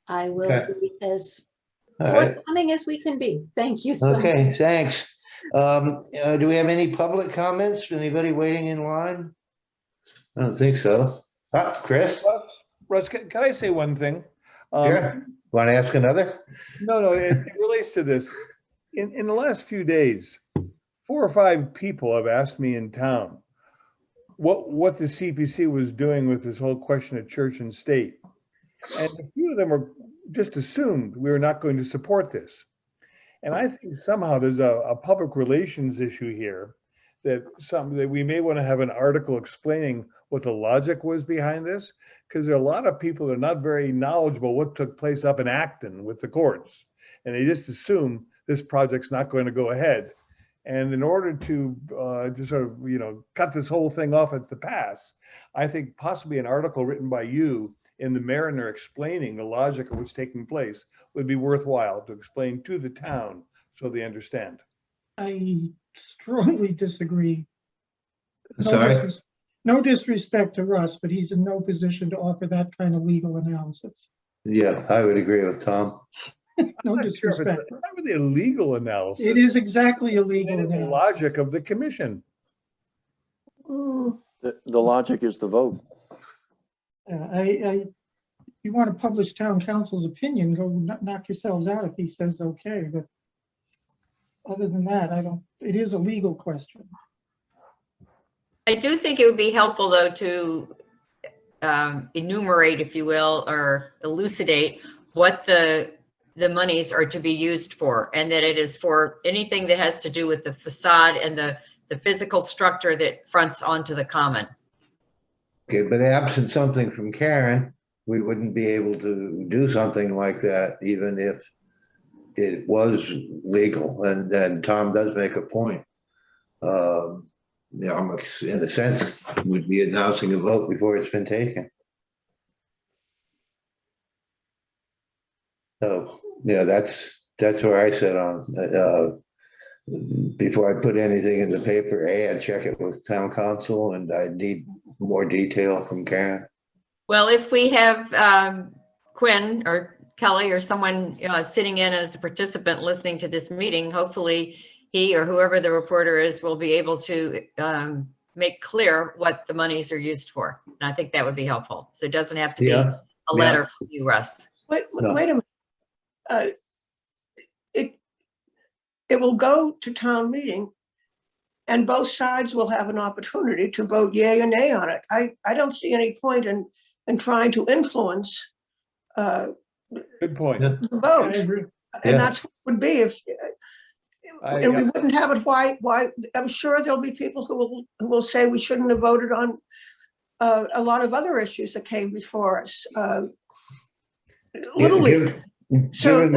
I will Okay. be as All right. forthcoming as we can be. Thank you so much. Okay, thanks. Do we have any public comments? Anybody waiting in line? I don't think so. Chris? Russ, can I say one thing? Sure. Want to ask another? No, it relates to this. In the last few days, 4 or 5 people have asked me in town what the CPC was doing with this whole question of church and state. And a few of them were just assumed we were not going to support this. And I think somehow there's a public relations issue here that we may want to have an article explaining what the logic was behind this, because there are a lot of people that are not very knowledgeable what took place up in Acton with the courts. And they just assume this project's not going to go ahead. And in order to sort of, cut this whole thing off at the pass, I think possibly an article written by you in the Mariner explaining the logic of what's taking place would be worthwhile to explain to the town so they understand. I strongly disagree. Sorry? No disrespect to Russ, but he's in no position to offer that kind of legal analysis. Yeah, I would agree with Tom. No I'm not sure if disrespect. it's not really a legal analysis. It is exactly a legal It is the analysis. logic of the commission. Mm, The logic is the vote. if you want to publish town council's opinion, go knock yourselves out if he says okay, but other than that, it is a legal question. I do think it would be helpful, though, to enumerate, if you will, or elucidate what the monies are to be used for, and that it is for anything that has to do with the facade and the physical structure that fronts onto the common. Okay, but absent something from Karen, we wouldn't be able to do something like that, even if it was legal. And then Tom does make a point. In a sense, would be announcing a vote before it's been taken. So, yeah, that's where I sit on. Before I put anything in the paper, I'd check it with town council, and I need more detail from Karen. Well, if we have Quinn or Kelly or someone sitting in as a participant listening to this meeting, hopefully he or whoever the reporter is will be able to make clear what the monies are used for. And I think that would be helpful. So it doesn't have to be a letter from you, Russ. Wait No. a minute. it will go to town meeting, and both sides will have an opportunity to vote yay or nay on it. I don't see any point in trying to influence Good point. the vote. And that's what it would be if, and we wouldn't have it. Why? I'm sure there'll be people who will say we shouldn't have voted on a lot of other issues that came before us. Little League. So,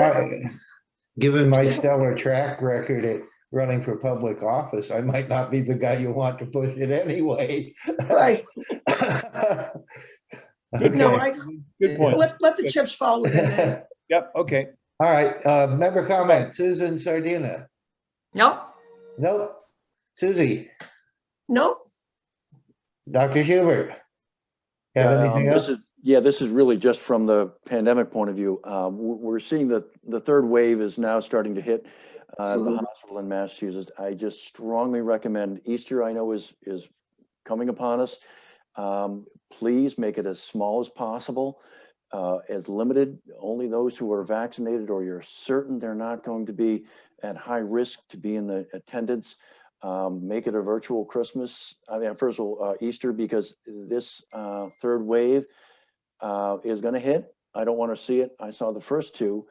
given my stellar track record at running for public office, I might not be the guy you want to push it anyway. right. Okay. No, Good point. let the chips fall where they may. Yep, okay. All right, member comment, Susan Sardina. Nope. Nope. Susie, Nope. Dr. Schubert. Have anything else? This is really just from the pandemic point of view. We're seeing that the third wave is now starting to hit the hospital in Massachusetts. I just strongly recommend Easter. I know is coming upon us. Please make it as small as possible, as limited. Only those who are vaccinated or you're certain they're not going to be at high risk to be in the attendance. Make it a virtual Christmas. I mean, first of all, Easter, because this third wave is going to hit. I don't want to see it. I saw the first two.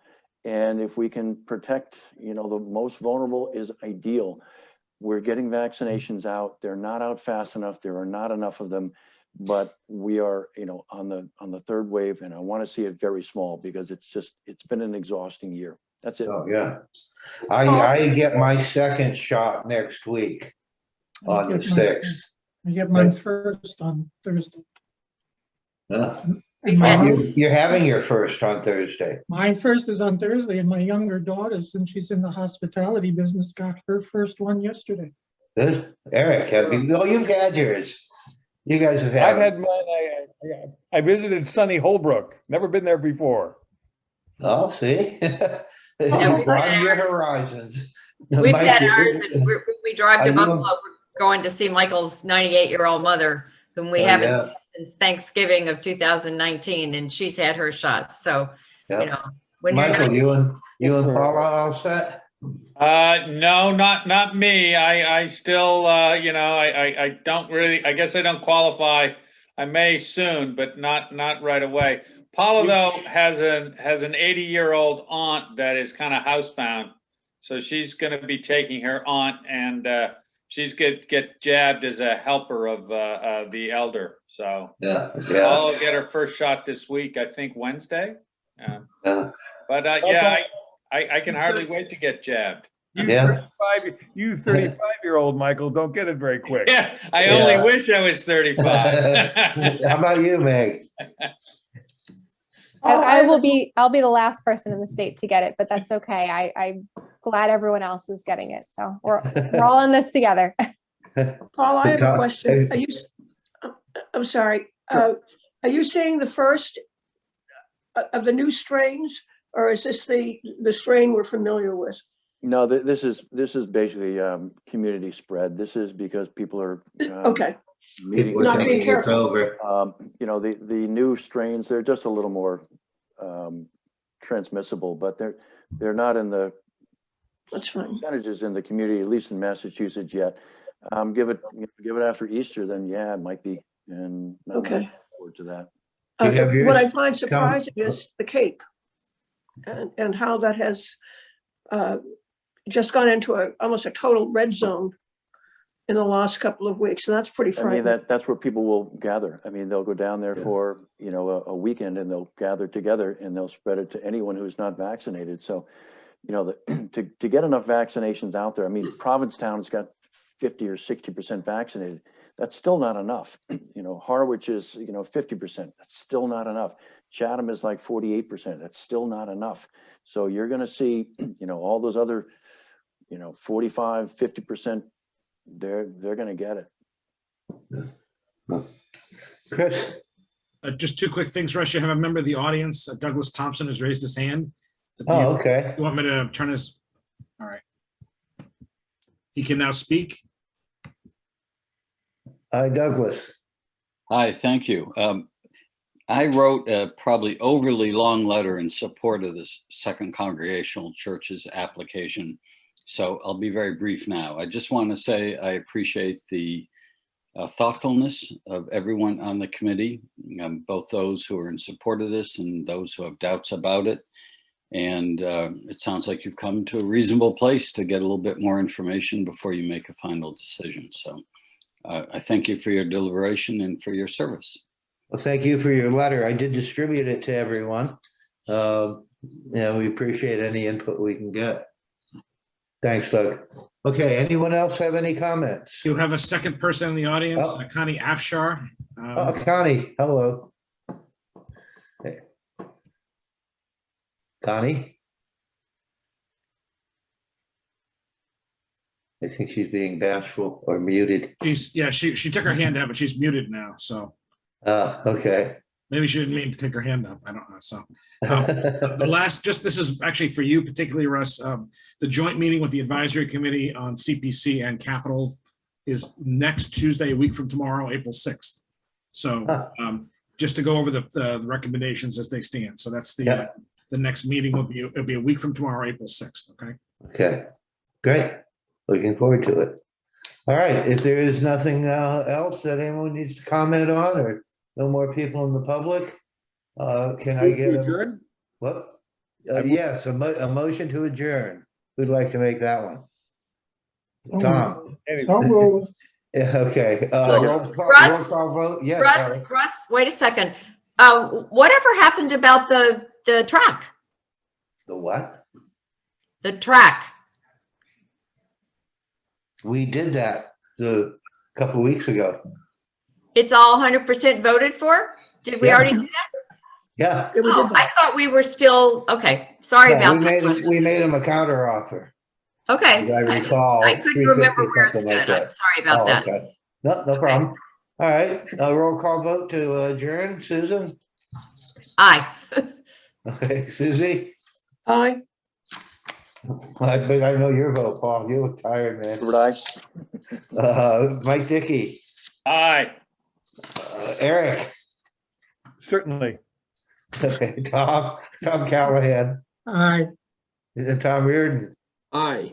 And if we can protect, the most vulnerable is ideal. We're getting vaccinations out. They're not out fast enough. There are not enough of them, but we are, on the third wave, and I want to see it very small because it's been an exhausting year. That's it. Oh, yeah. I get my second shot next week on the 6th. I get mine first on Thursday. You're having your first on Thursday. Mine first is on Thursday, and my younger daughter, since she's in the hospitality business, got her first one yesterday. Good. Eric, you've had yours. You guys have had. I've had mine. I visited sunny Holbrook. Never been there before. Oh, see? Broaden your horizons. We've had ours, and we drive to Buffalo. We're going to see Michael's 98-year-old mother, whom we haven't since Thanksgiving of 2019, and she's had her shots. So, when Michael, you and Paula all set? No, not me. I still, I don't really, I guess I don't qualify. I may soon, but not right away. Paula, though, has an 80-year-old aunt that is kind of housebound. So she's going to be taking her aunt, and she's get jabbed as a helper of the elder. So I'll get her first shot this week, I think Wednesday. But I can hardly wait to get jabbed. You 35-year-old Michael, don't get it very quick. Yeah, I only wish I was 35. How about you, Meg? I'll be the last person in the state to get it, but that's okay. I'm glad everyone else is getting it. So we're all in this together. Paul, I have a question. I'm sorry. Are you saying the first of the new strains, or is this the strain we're familiar with? No, this is basically community spread. This is because people are okay. Meeting not being careful. Over. The new strains, they're just a little more transmissible, but they're not in the percentages in the community, at least in Massachusetts yet. Give it after Easter, then it might be. And okay. Forward to that. What I find surprising is the Cape, and how that has just gone into almost a total red zone in the last couple of weeks, and that's pretty frightening. I mean, that's where people will gather. I mean, they'll go down there for a weekend, and they'll gather together, and they'll spread it to anyone who's not vaccinated. So, to get enough vaccinations out there. I mean, Provincetown's got 50 or 60% vaccinated. That's still not enough. Harwich is 50%. That's still not enough. Chatham is like 48%. That's still not enough. So you're going to see, all those other, 45, 50%. They're going to get it. Chris, just two quick things, Russ. You have a member of the audience, Douglas Thompson, has raised his hand. Okay. You want me to turn his? All right. He can now speak. Hi, Douglas. Hi, thank you. I wrote a probably overly long letter in support of this Second Congregational Church's application So I'll be very brief now. I just want to say I appreciate the thoughtfulness of everyone on the committee, both those who are in support of this and those who have doubts about it. And it sounds like you've come to a reasonable place to get a little bit more information before you make a final decision. So I thank you for your deliberation and for your service. Well, thank you for your letter. I did distribute it to everyone. We appreciate any input we can get. Thanks, Doug. Okay, anyone else have any comments? You have a second person in the audience, Oh. Connie Afshar. Connie, hello. Hey. Connie? I think she's being bashful or muted. She took her hand out, but she's muted now. So Okay. maybe she didn't mean to take her hand up. I don't know. So the last, this is actually for you, particularly Russ. The joint meeting with the advisory committee on CPC and capital is next Tuesday, a week from tomorrow, April 6th. So just to go over the recommendations as they stand. So that's the next meeting it'll be a week from tomorrow, April 6th. Okay. Okay, great. Looking forward to it. All right, if there is nothing else that anyone needs to comment on, or no more people in the public, can I get adjourn? What? Yes, a motion to adjourn. Who'd like to make that one? Tom. So moved. Yeah, okay. Russ? Roll call vote. Yes. sorry. Russ, wait a second. Whatever happened about the track? The what? The track. We did that a couple weeks ago. It's all 100% voted for? Did we already do that? Yeah. Oh, I thought we were still, okay, sorry Yeah, about that. we made him a counter offer. Okay. I recall. I couldn't remember where it 350, stood. something like I'm sorry about that. Okay. No problem. All right, roll call vote to adjourn. Susan? Aye. Okay, Susie? Aye. But I know your vote, Paul. You look tired, man. Mike Dickey? Aye. Eric? Certainly. Okay, Tom Callahan? Aye. And Tom Reardon? Aye.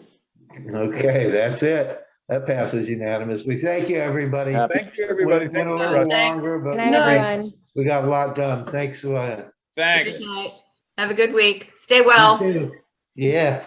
Okay, that's it. That passes unanimously. Thank you, everybody. Thank you, everybody. Went Thank a you, little Russ. longer, but Good night, everyone. we got a lot done. Thanks a lot. Thanks. Good night. Have a good week. Stay well. You too. Yeah.